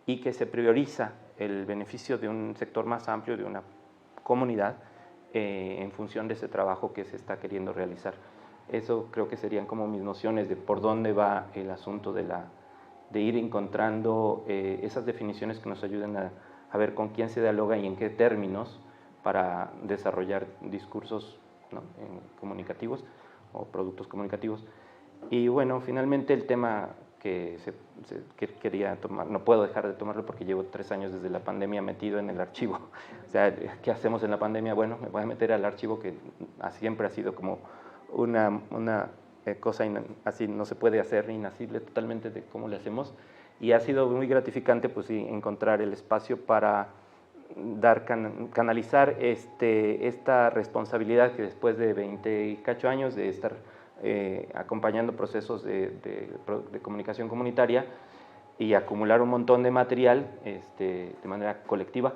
y que se prioriza el beneficio de un sector más amplio, de una comunidad, en función de ese trabajo que se está queriendo realizar. Eso creo que serían como mis nociones de por dónde va el asunto de ir encontrando esas definiciones que nos ayuden a ver con quién se dialoga y en qué términos para desarrollar discursos, ¿no?, comunicativos o productos comunicativos. Y bueno, finalmente el tema que quería tomar, no puedo dejar de tomarlo porque llevo 3 años desde la pandemia metido en el archivo. O sea, ¿qué hacemos en la pandemia? Bueno, me voy a meter al archivo, que siempre ha sido como una cosa así, no se puede hacer, inasible totalmente de cómo le hacemos. Y ha sido muy gratificante, pues sí, encontrar el espacio para canalizar esta responsabilidad que después de 20 y cacho años de estar acompañando procesos de comunicación comunitaria y acumular un montón de material de manera colectiva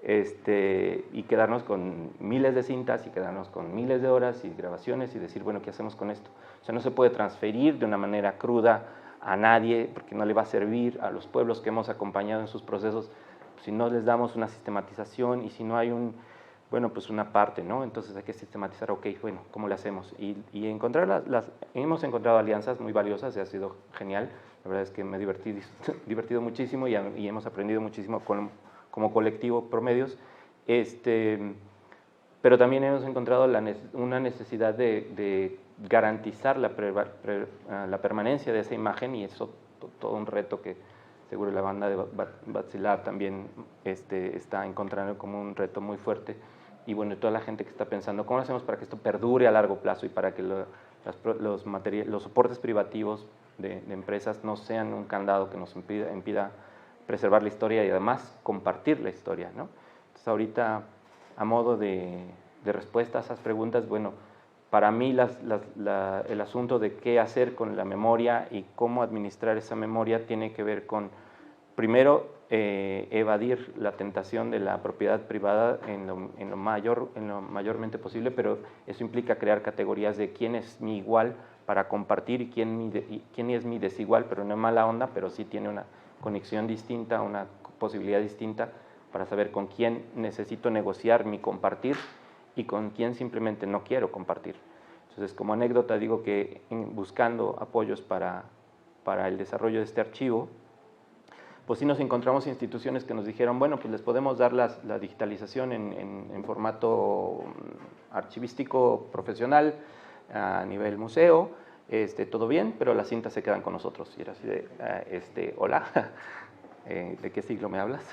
y quedarnos con miles de cintas y quedarnos con miles de horas y grabaciones y decir, bueno, ¿qué hacemos con esto? O sea, no se puede transferir de una manera cruda a nadie porque no le va a servir a los pueblos que hemos acompañado en sus procesos si no les damos una sistematización y si no hay pues una parte, ¿no? Entonces hay que sistematizar, ok, bueno, ¿cómo le hacemos? Y encontrar hemos encontrado alianzas muy valiosas y ha sido genial. La verdad es que me he divertido muchísimo y hemos aprendido muchísimo como colectivo Promedios. Pero también hemos encontrado una necesidad de garantizar la permanencia de esa imagen, y eso todo un reto que seguro la banda de Batsilar también está encontrando como un reto muy fuerte. Y bueno, toda la gente que está pensando, ¿cómo lo hacemos para que esto perdure a largo plazo y para que los soportes privativos de empresas no sean un candado que nos impida preservar la historia y además compartir la historia, ¿no? Entonces ahorita, a modo de respuesta a esas preguntas, bueno, para mí el asunto de qué hacer con la memoria y cómo administrar esa memoria tiene que ver con, primero, evadir la tentación de la propiedad privada en lo mayormente posible, pero eso implica crear categorías de quién es mi igual para compartir y quién es mi desigual, pero no en mala onda, pero sí tiene una conexión distinta, una posibilidad distinta para saber con quién necesito negociar mi compartir y con quién simplemente no quiero compartir. Entonces, como anécdota, digo que buscando apoyos para el desarrollo de este archivo, pues sí nos encontramos instituciones que nos dijeron, bueno, pues les podemos dar la digitalización en formato archivístico profesional a nivel museo, todo bien, pero las cintas se quedan con nosotros. Y era así de, hola, ¿de qué siglo me hablas?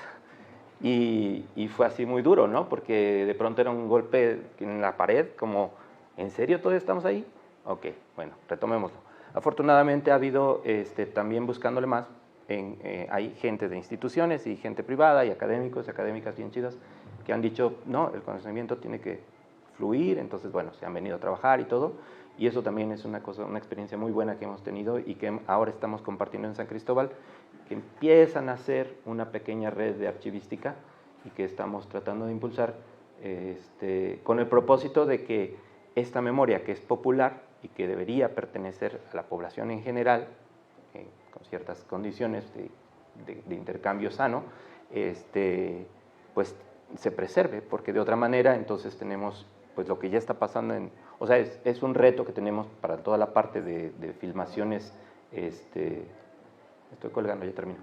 Y fue así muy duro, ¿no? Porque de pronto era un golpe en la pared, como, ¿en serio todavía estamos ahí? Ok, bueno, retomémoslo. Afortunadamente ha habido, también buscándole más, hay gente de instituciones y gente privada y académicos y académicas bien chidas que han dicho, no, el conocimiento tiene que fluir, entonces, bueno, se han venido a trabajar y todo, y eso también es una experiencia muy buena que hemos tenido y que ahora estamos compartiendo en San Cristóbal, que empiezan a hacer una pequeña red de archivística y que estamos tratando de impulsar con el propósito de que esta memoria, que es popular y que debería pertenecer a la población en general, con ciertas condiciones de intercambio sano, pues se preserve, porque de otra manera entonces tenemos pues lo que ya está pasando o sea, es un reto que tenemos para toda la parte de filmaciones, estoy colgando, ya termino,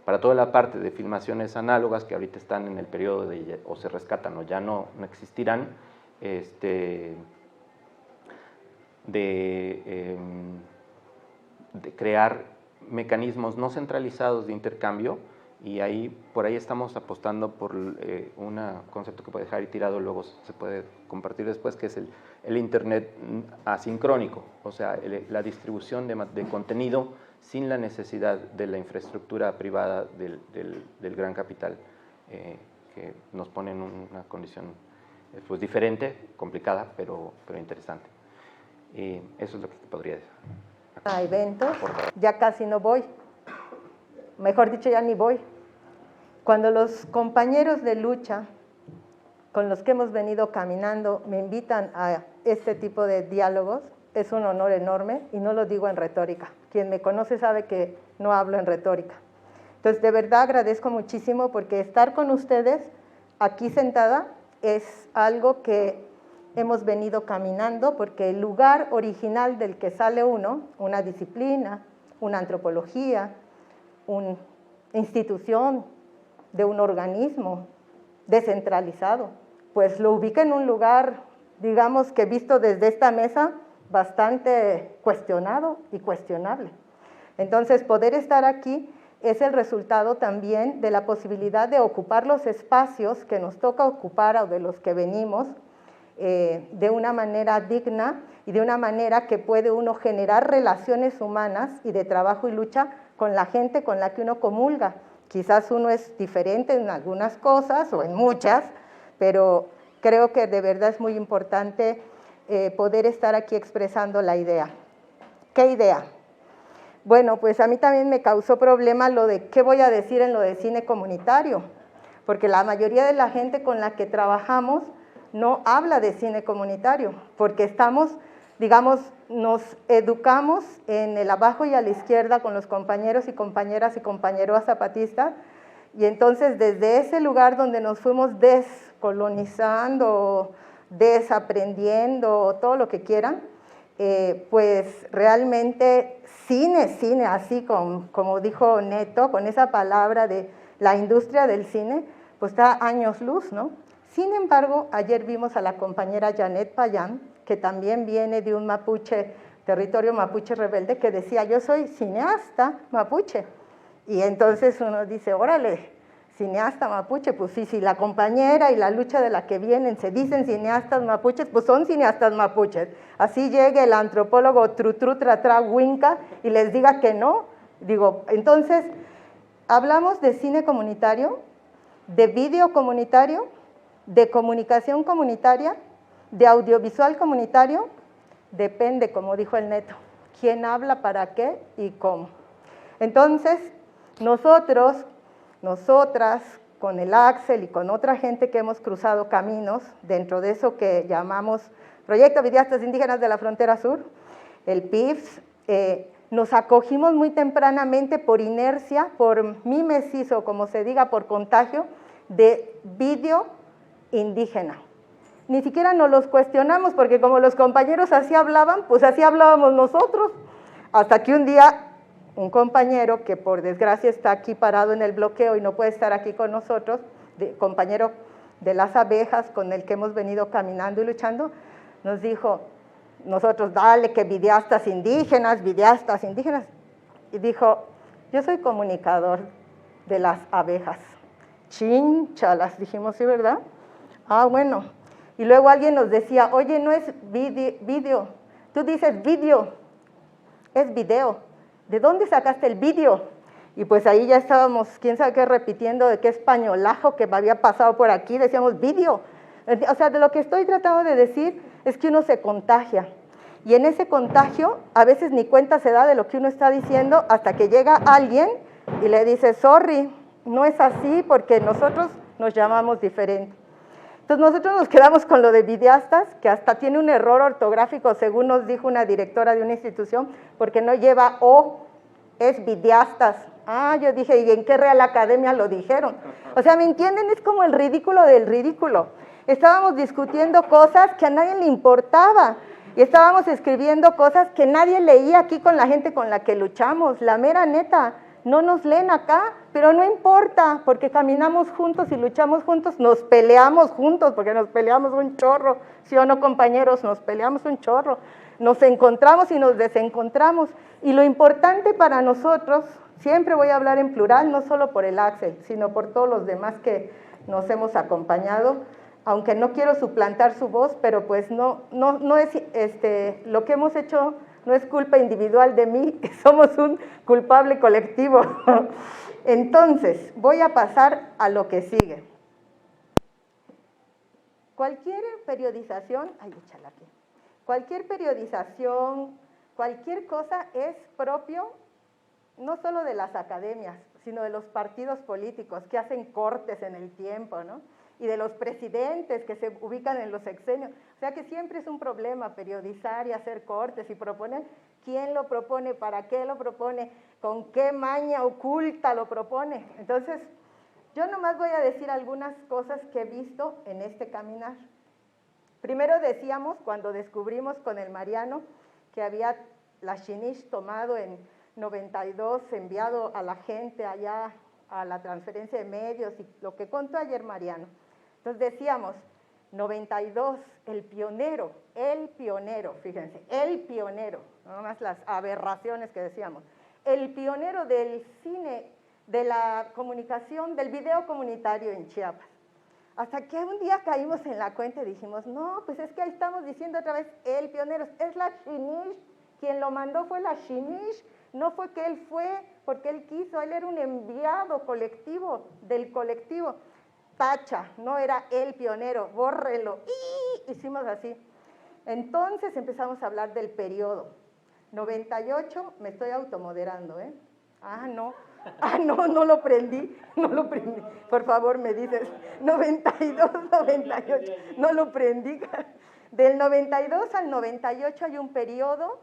Para toda la parte de filmaciones análogas que ahorita están en el periodo de o se rescatan o ya no existirán, de crear mecanismos no centralizados de intercambio, y por ahí estamos apostando por un concepto que puede dejar ahí tirado, luego se puede compartir después, que es el Internet asincrónico, o sea, la distribución de contenido sin la necesidad de la infraestructura privada del gran capital, que nos pone en una condición pues diferente, complicada, pero interesante. Y eso es lo que te podría decir. A eventos, ya casi no voy, mejor dicho, ya ni voy. Cuando los compañeros de lucha con los que hemos venido caminando me invitan a este tipo de diálogos, es un honor enorme, y no lo digo en retórica. Quien me conoce sabe que no hablo en retórica. Entonces, de verdad agradezco muchísimo, porque estar con ustedes aquí sentada es algo que hemos venido caminando, porque el lugar original del que sale uno, una disciplina, una antropología, una institución de un organismo descentralizado, pues lo ubica en un lugar, digamos que visto desde esta mesa, bastante cuestionado y cuestionable. Entonces, poder estar aquí es el resultado también de la posibilidad de ocupar los espacios que nos toca ocupar o de los que venimos, de una manera digna y de una manera que puede uno generar relaciones humanas y de trabajo y lucha con la gente con la que uno comulga. Quizás uno es diferente en algunas cosas o en muchas, pero creo que de verdad es muy importante poder estar aquí expresando la idea. ¿Qué idea? Bueno, pues a mí también me causó problema lo de qué voy a decir en lo de cine comunitario, porque la mayoría de la gente con la que trabajamos no habla de cine comunitario, porque estamos, digamos, nos educamos en el abajo y a la izquierda con los compañeros y compañeras y compañeros zapatistas, y entonces desde ese lugar donde nos fuimos descolonizando, desaprendiendo, todo lo que quieran, pues realmente cine, así como dijo Neto, con esa palabra de la industria del cine, pues está a años luz, ¿no? Sin embargo, ayer vimos a la compañera Janet Payán, que también viene de un mapuche, territorio mapuche rebelde, que decía, yo soy cineasta mapuche. Y entonces uno dice, órale, cineasta mapuche, pues sí, si la compañera y la lucha de la que vienen se dicen cineastas mapuches, pues son cineastas mapuches. Así llegue el antropólogo Trutru Tratra Huinca y les diga que no. Digo, entonces, hablamos de cine comunitario, de video comunitario, de comunicación comunitaria, de audiovisual comunitario, depende, como dijo el Neto, quién habla, para qué y cómo. Entonces, nosotros, nosotras, con el Axel y con otra gente que hemos cruzado caminos dentro de eso que llamamos Proyecto Videastas Indígenas de la Frontera Sur, el PIFS, nos acogimos muy tempranamente por inercia, por mímesis o como se diga, por contagio, de video indígena. Ni siquiera nos los cuestionamos, porque como los compañeros así hablaban, pues así hablábamos nosotros, hasta que un día un compañero que por desgracia está aquí parado en el bloqueo y no puede estar aquí con nosotros, compañero de las abejas con el que hemos venido caminando y luchando, nos dijo, nosotros dale que videastas indígenas, y dijo, yo soy comunicador de las abejas. Chinchalas, dijimos, sí, ¿verdad? Ah, bueno. Y luego alguien nos decía, oye, no es video, tú dices video, es video. ¿De dónde sacaste el video? Y pues ahí ya estábamos, quién sabe qué, repitiendo de qué españolajo que me había pasado por aquí, decíamos video. O sea, de lo que estoy tratando de decir es que uno se contagia. Y en ese contagio, a veces ni cuenta se da de lo que uno está diciendo hasta que llega alguien y le dice, sorry, no es así porque nosotros nos llamamos diferente. Entonces nosotros nos quedamos con lo de videastas, que hasta tiene un error ortográfico, según nos dijo una directora de una institución, porque no lleva O, es videastas. Ah, yo dije, ¿y en qué Real Academia lo dijeron? O sea, ¿me entienden? Es como el ridículo del ridículo. Estábamos discutiendo cosas que a nadie le importaba, y estábamos escribiendo cosas que nadie leía aquí con la gente con la que luchamos, la mera neta. no nos leen acá, pero no importa, porque caminamos juntos y luchamos juntos, nos peleamos juntos, porque nos peleamos un chorro, ¿sí o no, compañeros? Nos peleamos un chorro, nos encontramos y nos desencontramos, y lo importante para nosotros, siempre voy a hablar en plural, no solo por el Axel, sino por todos los demás que nos hemos acompañado, aunque no quiero suplantar su voz, pero pues no es lo que hemos hecho. No es culpa individual de mí, somos un culpable colectivo. Entonces, voy a pasar a lo que sigue. Cualquier periodización, cualquier periodización, cualquier cosa es propio, no solo de las academias, sino de los partidos políticos que hacen cortes en el tiempo, ¿no? Y de los presidentes que se ubican en los sexenios. O sea que siempre es un problema periodizar y hacer cortes y proponer quién lo propone, para qué lo propone, con qué maña oculta lo propone. Entonces, yo nomás voy a decir algunas cosas que he visto en este caminar. Primero decíamos, cuando descubrimos con el Mariano, que había la Shinish tomado en 92, enviado a la gente allá a la transferencia de medios y lo que contó ayer Mariano. Entonces decíamos, 92, el pionero, fíjense, el pionero, no más las aberraciones que decíamos, el pionero del cine, de la comunicación, del video comunitario en Chiapas. Hasta que un día caímos en la cuenta y dijimos, no, pues es que ahí estamos diciendo otra vez, el pionero, es la Shinish, quien lo mandó fue la Shinish, no fue que él fue porque él quiso, él era un enviado colectivo, del colectivo. Tacha, no era el pionero, bórrelo. Y hicimos así. Entonces empezamos a hablar del periodo. 98, me estoy automoderando, ¿eh? No lo prendí. Por favor, me dices, 92, 98, no lo prendí. Del 92 al 98 hay un periodo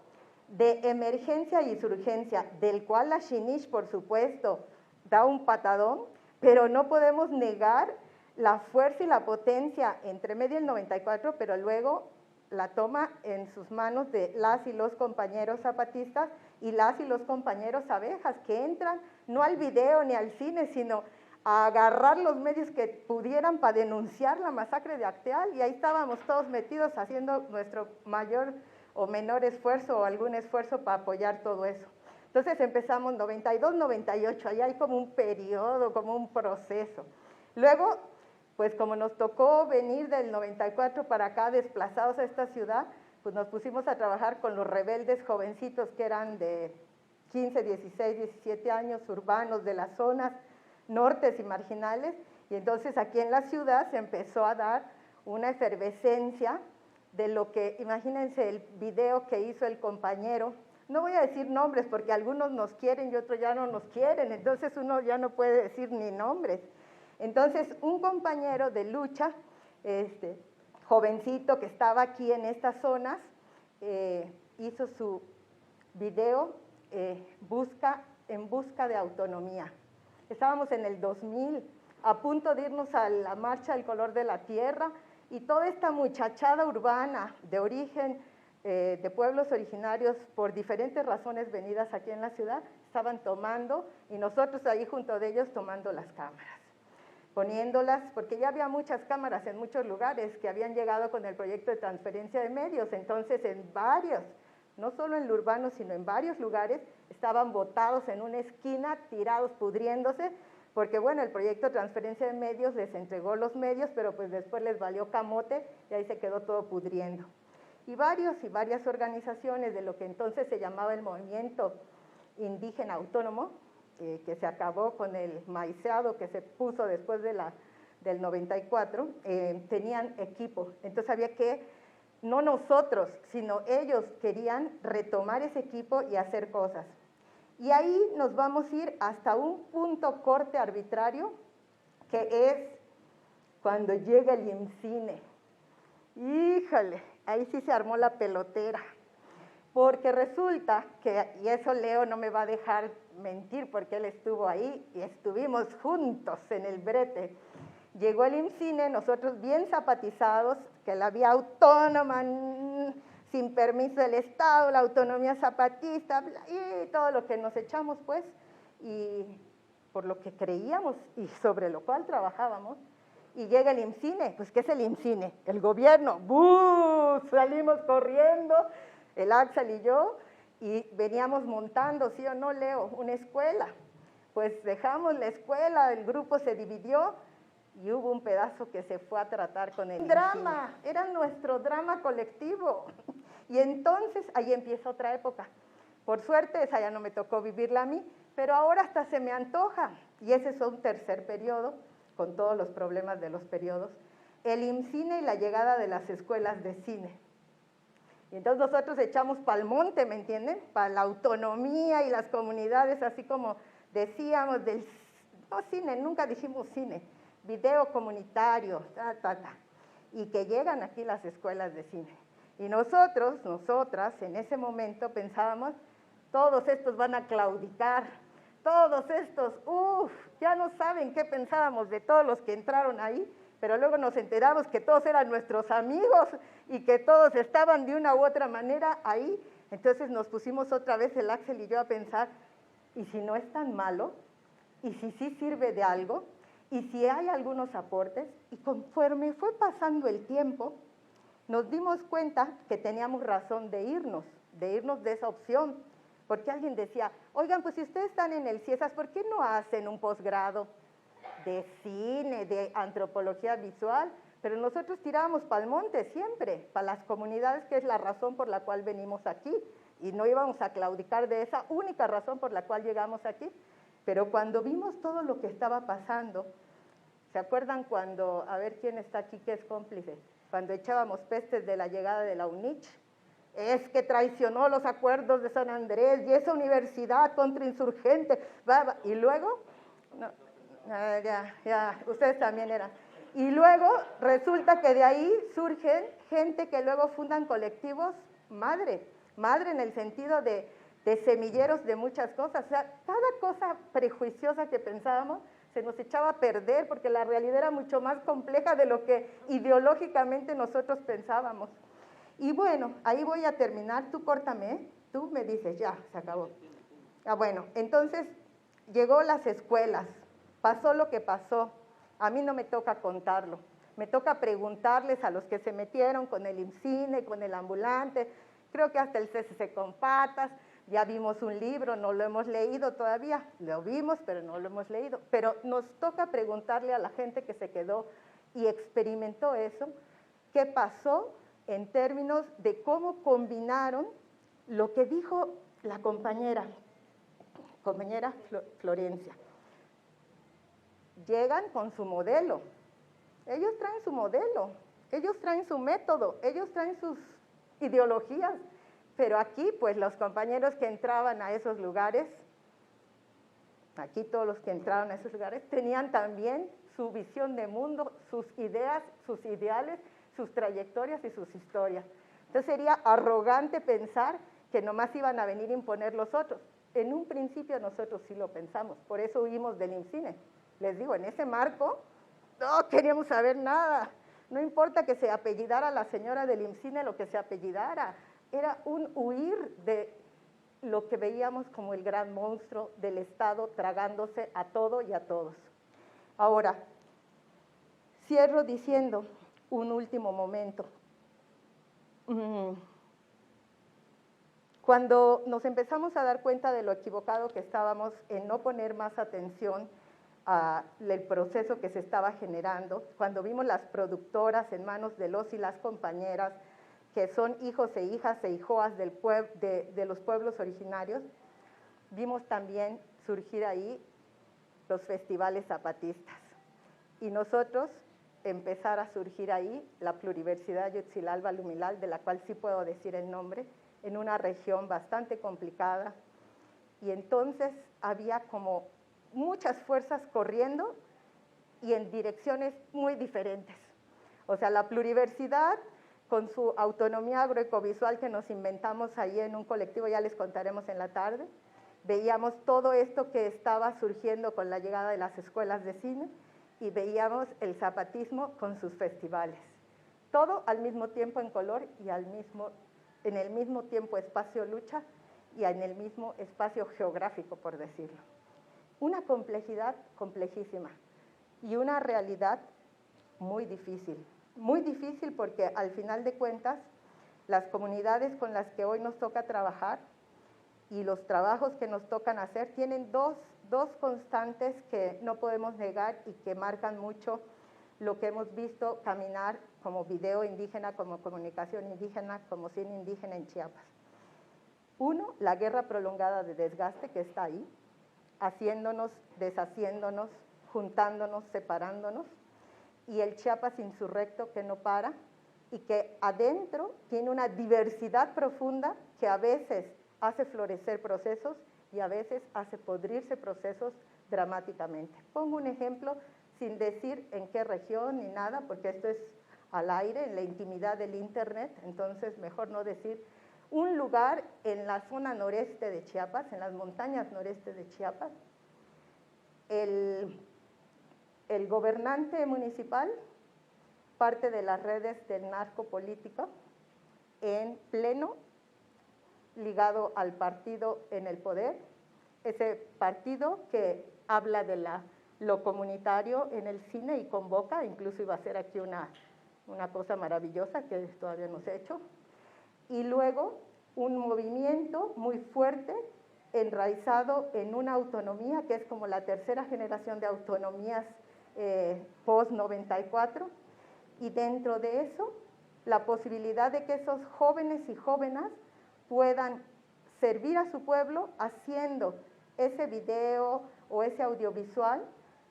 de emergencia y surgencia, del cual la Shinish, por supuesto, da un patadón, pero no podemos negar la fuerza y la potencia entre medio del 94, pero luego la toma en sus manos de las y los compañeros zapatistas y las y los compañeros abejas, que entran no al video ni al cine, sino a agarrar los medios que pudieran para denunciar la masacre de Acteal, y ahí estábamos todos metidos haciendo nuestro mayor o menor esfuerzo o algún esfuerzo para apoyar todo eso. Entonces empezamos 92, 98, ahí hay como un periodo, como un proceso. Luego, pues como nos tocó venir del 94 para acá, desplazados a esta ciudad, pues nos pusimos a trabajar con los rebeldes jovencitos que eran de 15, 16, 17 años, urbanos de las zonas nortes y marginales, y entonces aquí en la ciudad se empezó a dar una efervescencia de lo que, imagínense el video que hizo el compañero, no voy a decir nombres porque algunos nos quieren y otros ya no nos quieren, entonces uno ya no puede decir ni nombres. Entonces un compañero de lucha, jovencito que estaba aquí en estas zonas, hizo su video en busca de autonomía. Estábamos en el 2000, a punto de irnos a la marcha del color de la tierra, y toda esta muchachada urbana de origen, de pueblos originarios, por diferentes razones venidas aquí en la ciudad, estaban tomando, y nosotros ahí junto de ellos tomando las cámaras, poniéndolas, porque ya había muchas cámaras en muchos lugares que habían llegado con el proyecto de transferencia de medios, entonces en varios, no solo en lo urbano, sino en varios lugares, estaban botados en una esquina, tirados, pudriéndose, porque bueno, el proyecto de transferencia de medios les entregó los medios, pero pues después les valió camote y ahí se quedó todo pudriendo. Y varias organizaciones de lo que entonces se llamaba el movimiento indígena autónomo, que se acabó con el maiceado que se puso después de del 94, tenían equipo. Entonces había que, no nosotros, sino ellos querían retomar ese equipo y hacer cosas. Y ahí nos vamos a ir hasta un punto corte arbitrario, que es cuando llega el IMCINE. Híjole, ahí sí se armó la pelotera, porque resulta que, y eso Leo no me va a dejar mentir porque él estuvo ahí y estuvimos juntos en el brete. Llegó el IMCINE, nosotros bien zapatizados, que la vía autónoma, sin permiso del Estado, la autonomía zapatista, y todo lo que nos echamos pues, y por lo que creíamos y sobre lo cual trabajábamos. Y llega el IMCINE. Pues, ¿qué es el IMCINE? El gobierno. ¡Bú! Salimos corriendo, el Axel y yo, y veníamos montando, ¿sí o no, Leo?, una escuela. Pues dejamos la escuela, el grupo se dividió y hubo un pedazo que se fue a tratar con el drama, era nuestro drama colectivo. Y entonces ahí empieza otra época. Por suerte esa ya no me tocó vivirla a mí, pero ahora hasta se me antoja. Y ese es un tercer periodo, con todos los problemas de los periodos, el IMCINE y la llegada de las escuelas de cine. Y entonces nosotros echamos pa'l monte, ¿me entienden? Para la autonomía y las comunidades, así como decíamos del, no cine, nunca dijimos cine, video comunitario, y que llegan aquí las escuelas de cine. Y nosotros, nosotras, en ese momento pensábamos, todos estos van a claudicar, todos estos, ya no saben qué pensábamos de todos los que entraron ahí, pero luego nos enteramos que todos eran nuestros amigos y que todos estaban de una u otra manera ahí. Entonces nos pusimos otra vez el Axel y yo a pensar, ¿y si no es tan malo? ¿Y si sí sirve de algo? ¿Y si hay algunos aportes? Y conforme fue pasando el tiempo, nos dimos cuenta que teníamos razón de irnos de esa opción. Porque alguien decía, oigan, pues si ustedes están en el CIESAS, ¿por qué no hacen un posgrado de cine, de antropología visual? Pero nosotros tirábamos pa'l monte siempre, para las comunidades, que es la razón por la cual venimos aquí. Y no íbamos a claudicar de esa única razón por la cual llegamos aquí. Pero cuando vimos todo lo que estaba pasando, ¿se acuerdan cuando, a ver quién está aquí que es cómplice? Cuando echábamos pestes de la llegada de la UNICH, es que traicionó los acuerdos de San Andrés y esa universidad contrainsurgente, y luego, no, ya, ustedes también eran. Y luego resulta que de ahí surgen gente que luego fundan colectivos madre en el sentido de semilleros de muchas cosas. O sea, cada cosa prejuiciosa que pensábamos se nos echaba a perder porque la realidad era mucho más compleja de lo que ideológicamente nosotros pensábamos. Y bueno, ahí voy a terminar, tú córtame, tú me dices, ya, se acabó. Bueno, entonces llegó las escuelas, pasó lo que pasó, a mí no me toca contarlo, me toca preguntarles a los que se metieron con el IMCINE, con el ambulante, creo que hasta el CCC con patas, ya vimos un libro, no lo hemos leído todavía, lo vimos, pero no lo hemos leído, pero nos toca preguntarle a la gente que se quedó y experimentó eso, qué pasó en términos de cómo combinaron lo que dijo la compañera Florencia. Llegan con su modelo, ellos traen su modelo, ellos traen su método, ellos traen sus ideologías, pero aquí pues los compañeros que entraban a esos lugares, aquí todos los que entraron a esos lugares, tenían también su visión de mundo, sus ideas, sus ideales, sus trayectorias y sus historias. Entonces sería arrogante pensar que nomás iban a venir a imponer los otros. En un principio nosotros sí lo pensamos, por eso huimos del IMCINE. Les digo, en ese marco no queríamos saber nada. No importa que se apellidara la señora del IMCINE lo que se apellidara. Era un huir de lo que veíamos como el gran monstruo del Estado tragándose a todo y a todos. Ahora, cierro diciendo un último momento. Cuando nos empezamos a dar cuenta de lo equivocado que estábamos en no poner más atención al proceso que se estaba generando, cuando vimos las productoras en manos de los y las compañeras, que son hijos e hijas e hijoas de los pueblos originarios, vimos también surgir ahí los festivales zapatistas. Y nosotros empezar a surgir ahí la Pluriversidad Yotzilalba Lumilal, de la cual sí puedo decir el nombre, en una región bastante complicada. Y entonces había como muchas fuerzas corriendo y en direcciones muy diferentes. O sea, la pluriversidad con su autonomía agroecovisual que nos inventamos ahí en un colectivo, ya les contaremos en la tarde, veíamos todo esto que estaba surgiendo con la llegada de las escuelas de cine y veíamos el zapatismo con sus festivales. Todo al mismo tiempo en color y en el mismo tiempo espacio lucha y en el mismo espacio geográfico, por decirlo. una complejidad complejísima y una realidad muy difícil porque al final de cuentas las comunidades con las que hoy nos toca trabajar y los trabajos que nos tocan hacer tienen dos constantes que no podemos negar y que marcan mucho lo que hemos visto caminar como video indígena, como comunicación indígena, como cine indígena en Chiapas. Uno, la guerra prolongada de desgaste que está ahí, haciéndonos, deshaciéndonos, juntándonos, separándonos, y el Chiapas insurrecto que no para y que adentro tiene una diversidad profunda que a veces hace florecer procesos y a veces hace podrirse procesos dramáticamente. Pongo un ejemplo sin decir en qué región ni nada, porque esto es al aire, en la intimidad del internet, entonces mejor no decir. Un lugar en la zona noreste de Chiapas, en las montañas noreste de Chiapas, el gobernante municipal, parte de las redes del narco político, en pleno, ligado al partido en el poder, ese partido que habla de lo comunitario en el cine y convoca, incluso iba a ser aquí una cosa maravillosa que todavía no se ha hecho, y luego un movimiento muy fuerte, enraizado en una autonomía que es como la tercera generación de autonomías post-94, y dentro de eso la posibilidad de que esos jóvenes y jóvenes puedan servir a su pueblo haciendo ese video o ese audiovisual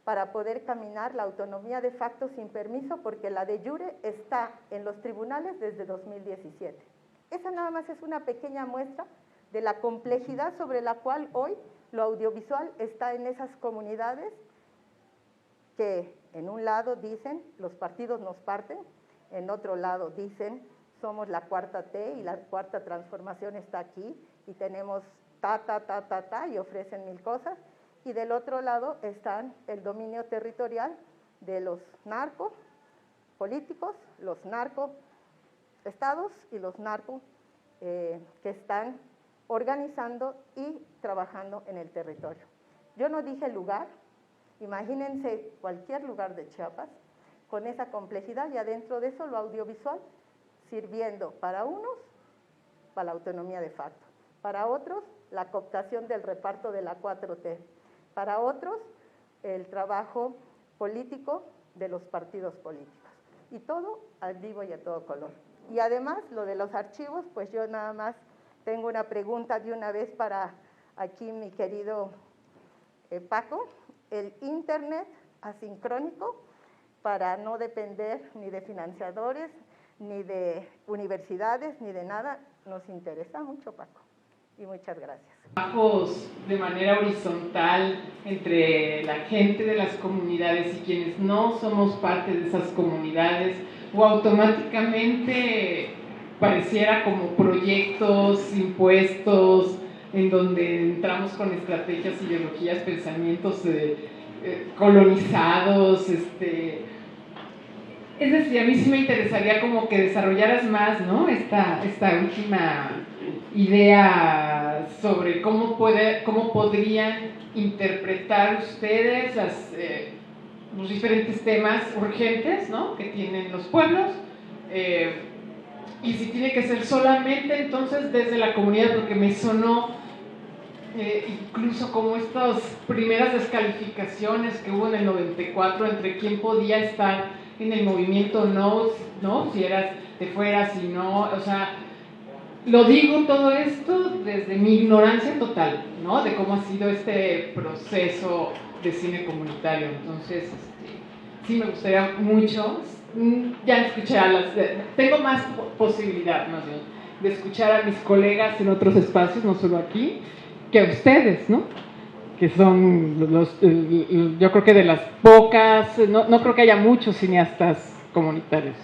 para poder caminar la autonomía de facto sin permiso, porque la de jure está en los tribunales desde 2017. Esa nada más es una pequeña muestra de la complejidad sobre la cual hoy lo audiovisual está en esas comunidades que en un lado dicen los partidos nos parten, en otro lado dicen somos la cuarta T y la cuarta transformación está aquí y tenemos y ofrecen mil cosas, y del otro lado están el dominio territorial de los narcos políticos, los narcos estados y los narcos que están organizando y trabajando en el territorio. Yo no dije lugar, imagínense cualquier lugar de Chiapas con esa complejidad y adentro de eso lo audiovisual sirviendo para unos, para la autonomía de facto, para otros la cooptación del reparto de la 4T, para otros el trabajo político de los partidos políticos, y todo al vivo y a todo color. Y además lo de los archivos, pues yo nada más tengo una pregunta de una vez para aquí mi querido Paco, el internet asincrónico para no depender ni de financiadores, ni de universidades, ni de nada, nos interesa mucho, Paco, y muchas gracias. Trabajos de manera horizontal entre la gente de las comunidades y quienes no somos parte de esas comunidades, o automáticamente pareciera como proyectos, impuestos, en donde entramos con estrategias, ideologías, pensamientos colonizados, es decir, a mí sí me interesaría como que desarrollaras más, ¿no? Esta última idea sobre cómo podrían interpretar ustedes los diferentes temas urgentes, ¿no?, que tienen los pueblos, y si tiene que ser solamente entonces desde la comunidad, porque me sonó incluso como estas primeras descalificaciones que hubo en el 94 entre quién podía estar en el movimiento no, si eras de fuera, si no, o sea, lo digo todo esto desde mi ignorancia total, ¿no?, de cómo ha sido este proceso de cine comunitario. Entonces, sí me gustaría mucho, ya escuchar tengo más posibilidad, más bien, de escuchar a mis colegas en otros espacios, no solo aquí, que a ustedes, ¿no?, que son yo creo que de las pocas, no creo que haya muchos cineastas comunitarios,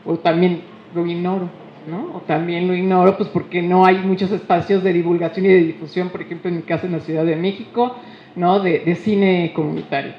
o también lo ignoro, ¿no? O también lo ignoro pues porque no hay muchos espacios de divulgación y de difusión, por ejemplo en mi caso en la Ciudad de México, ¿no?, de cine comunitario.